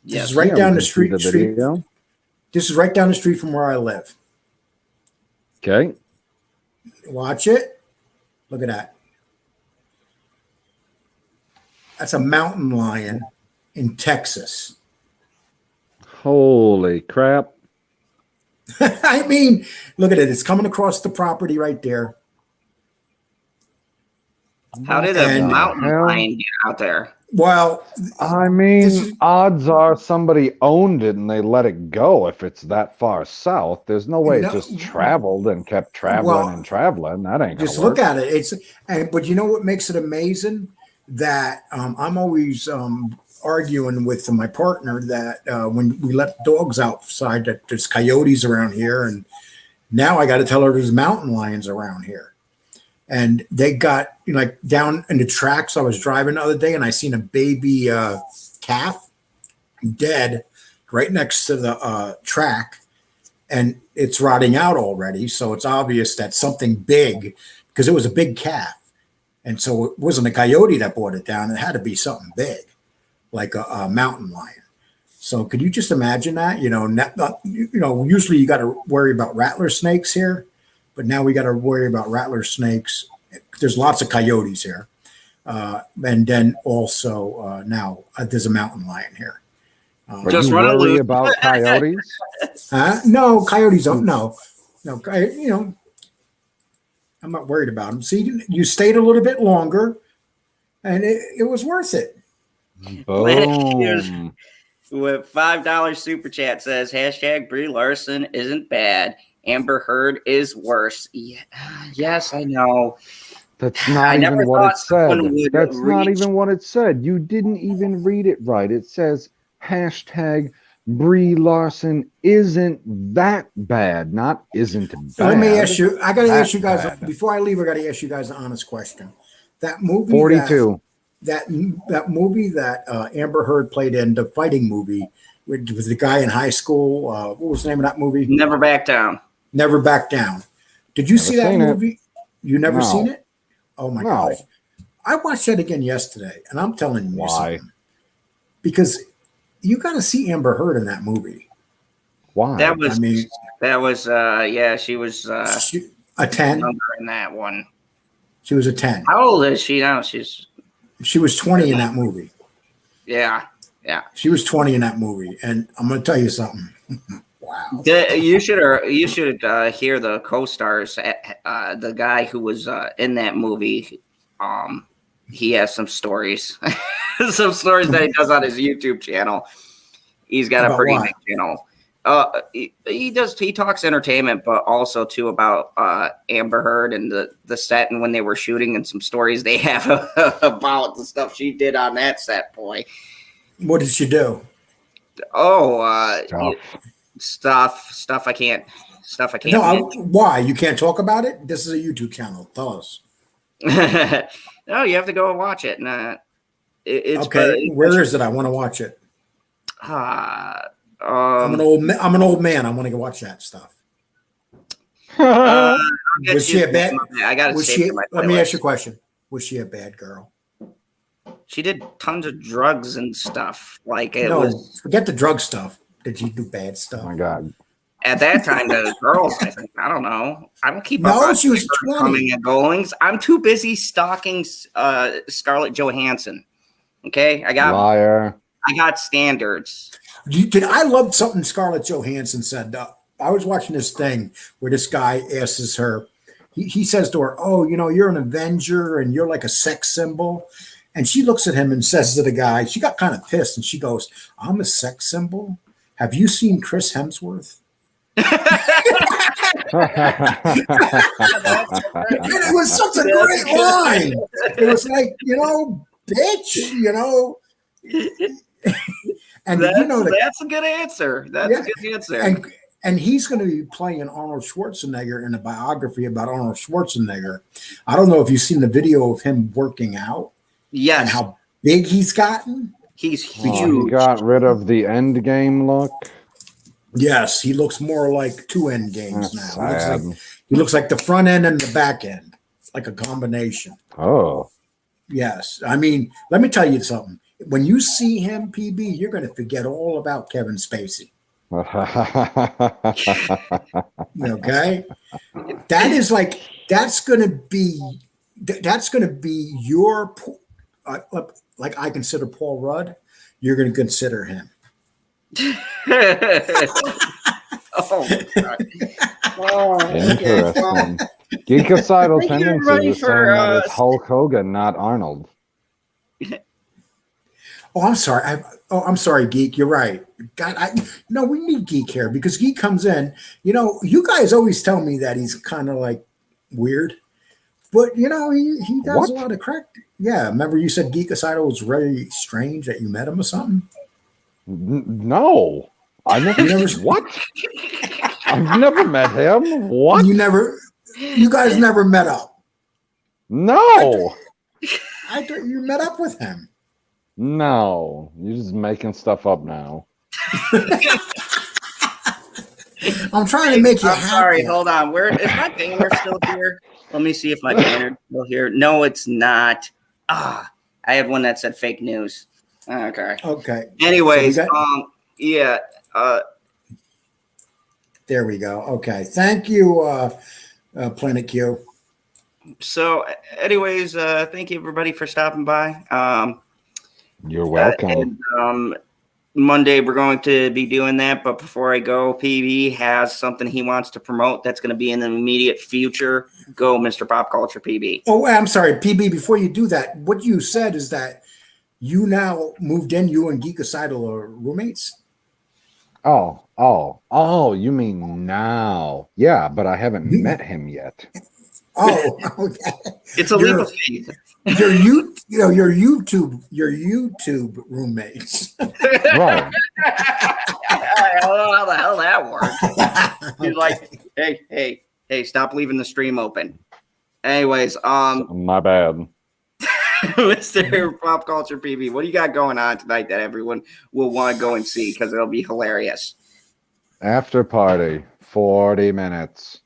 This Yes. is right down the street. Video. This is right down the street from where I live. Okay. Watch it. Look at that. That's a mountain lion in Texas. Holy crap. I mean, look at it. It's coming across the property right there. How did a mountain lion get out there? Well, I mean, odds are somebody owned it and they let it go. If it's that far south, there's no way it just traveled and kept traveling and traveling. That ain't gonna just work. look at it. But you know what makes it amazing? That I'm always arguing with my partner that when we let dogs outside, that there's coyotes around here, and now I got to tell her there's mountain lions around here. And they got like down in the tracks. I was driving the other day, and I seen a baby calf dead right next to the track, and it's rotting out already. So it's obvious that something big, because it was a big calf, and so it wasn't a coyote that brought it down. It had to be something big, like a mountain lion. So could you just imagine that? Usually you got to worry about rattler snakes here. But now we got to worry about rattler snakes. There's lots of coyotes here. And then also now there's a mountain lion here. Just worry about coyotes? No, coyotes don't. No, I'm not worried about them. See, you stayed a little bit longer, and it was worth it. Boom. With $5 super chat says hashtag Brie Larson isn't bad. Amber Heard is worse. Yeah, yes, I know. That's not even what it said. That's not even what it said. You didn't even read it right. It says hashtag Brie Larson isn't that bad. Not isn't bad. Let me ask you. I got to ask you guys before I leave. I got to ask you guys an honest question. That movie, 42. That movie that Amber Heard played in, the fighting movie with the guy in high school. What was the name of that movie? Never Back Down. Never Back Down. Did you see that movie? You never seen it? Oh my gosh. I watched that again yesterday, and I'm telling you something. Because you got to see Amber Heard in that movie. Why? That was she was a 10 in that one. She was a 10. How old is she now? She was 20 in that movie. Yeah. She was 20 in that movie, and I'm going to tell you something. Wow. You should hear the co-stars. The guy who was in that movie, he has some stories. Some stories that he does on his YouTube channel. He's got a pretty big channel. He talks entertainment, but also too about Amber Heard and the set and when they were shooting, and some stories they have about the stuff she did on that set. Boy, what did she do? Stuff I can't. No, why? You can't talk about it? This is a YouTube channel. Tell us. No, you have to go and watch it. And it's okay. Where is it? I want to watch it. I'm an old man. I want to go watch that stuff. Was she a bad? I got to. Let me ask you a question. Was she a bad girl? She did tons of drugs and stuff. Forget the drug stuff. Did she do bad stuff? Oh my God. At that time, the girls, I think, I don't know. I don't keep up. No, she was 20. Coming and goings. I'm too busy stalking Scarlett Johansson. Okay, liar. I got standards. I loved something Scarlett Johansson said. I was watching this thing where this guy asks her. He says to her, "Oh, you're an Avenger and you're like a sex symbol." And she looks at him and says to the guy, she got kind of pissed, and she goes, "I'm a sex symbol. Have you seen Chris Hemsworth?" And it was such a great line. It was like, bitch, And that's a good answer. That's a good answer. And he's going to be playing Arnold Schwarzenegger in a biography about Arnold Schwarzenegger. I don't know if you've seen the video of him working out. Yes. And how big he's gotten. He's huge. He got rid of the end game look. Yes, he looks more like two end games That's now. sad. He looks like the front end and the back end. It's like a combination. Oh. Yes. I mean, let me tell you something. When you see him, PB, you're going to forget all about Kevin Spacey. Okay? That's going to be your, like I consider Paul Rudd, you're going to consider him. Oh, God. Oh, Interesting. Geekocidal tendency is saying that it's Hulk Hogan, not Arnold. Oh, I'm sorry. I'm sorry, Geek. You're right. God, no, we need Geek here because Geek comes in. You know, you guys always tell me that he's kind of like weird, but you know, he does a lot of crack. Yeah, remember you said Geekocidal was very strange that you met him or something? No, I never. What? I've never met him. What? You guys never met up. No. I thought you met up with him. No, you're just making stuff up now. I'm trying to make you happy. Sorry, hold on. Where is my banner still here? Let me see if my banner's still here. No, it's not. I had one that said fake news. Okay. Anyways, so yeah. There we go. Okay. Thank you, Planet Q. So, anyways, thank you everybody for stopping by. You're welcome. And, Monday we're going to be doing that, but before I go, PB has something he wants to promote that's going to be in the immediate future. Go, Mr. Pop Culture PB. Oh, I'm sorry, PB. Before you do that, what you said is that you now moved in. You and Geekocidal are roommates. Oh, you mean now? Yeah, but I haven't met him yet. Oh, okay. It's a leap of faith. Your YouTube roommates. Right. I don't know how the hell that works. He's like, hey, stop leaving the stream open. Anyways, my bad. Mr. Pop Culture PB, what do you got going on tonight that everyone will want to go and see because it'll be hilarious? After party, 40 minutes.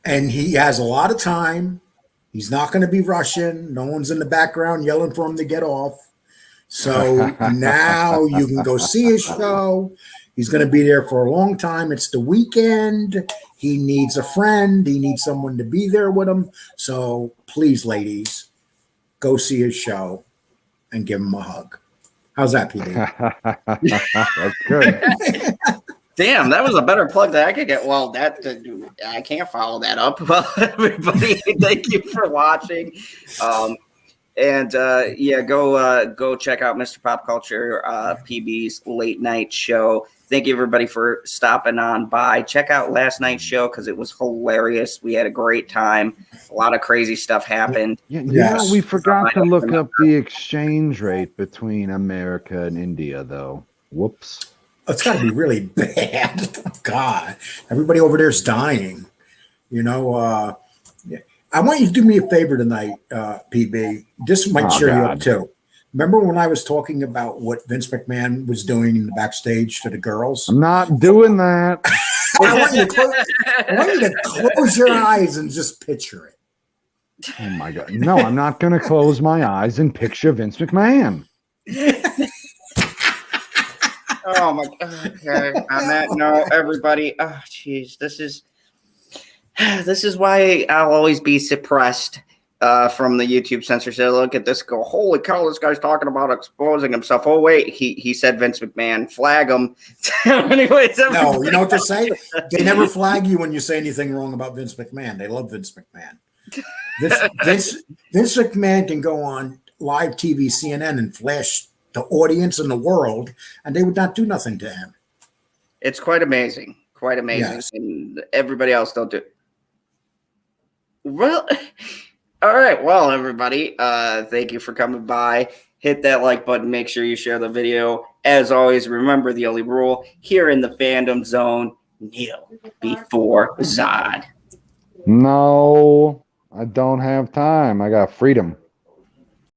And he has a lot of time. He's not going to be rushing. No one's in the background yelling for him to get off. So now you can go see his show. He's going to be there for a long time. It's the weekend. He needs a friend. He needs someone to be there with him. So please, ladies, go see his show and give him a hug. How's that, PD? That's good. Damn, that was a better plug that I could get. Well, I can't follow that up. Well, everybody, thank you for watching. Go check out Mr. Pop Culture PB's late night show. Thank you everybody for stopping on by. Check out last night's show because it was hilarious. We had a great time. A lot of crazy stuff happened. Yeah, we forgot to look up the exchange rate between America and India, though. Whoops. It's got to be really bad. God, everybody over there is dying. You know, I want you to do me a favor tonight, PB. This might cheer you up too. Remember when I was talking about what Vince McMahon was doing in the backstage to the girls? I'm not doing that. I want you to close your eyes and just picture it. Oh my God. No, I'm not going to close my eyes and picture Vince McMahon. Oh my God. Okay. On that note, everybody. Oh, jeez. This is why I'll always be suppressed from the YouTube censorship. Look at this. Go, holy cow! This guy's talking about exposing himself. Oh wait, he said Vince McMahon. Flag him. Anyways, no, you know what they say? They never flag you when you say anything wrong about Vince McMahon. They love Vince McMahon. Vince McMahon can go on live TV, CNN, and flash the audience and the world, and they would not do nothing to him. It's quite amazing. Yes. And everybody else don't do. Well, all right. Well, everybody, thank you for coming by. Hit that like button. Make sure you share the video. As always, remember the only rule here in the fandom zone: kneel before Zod. No, I don't have time. I got freedom.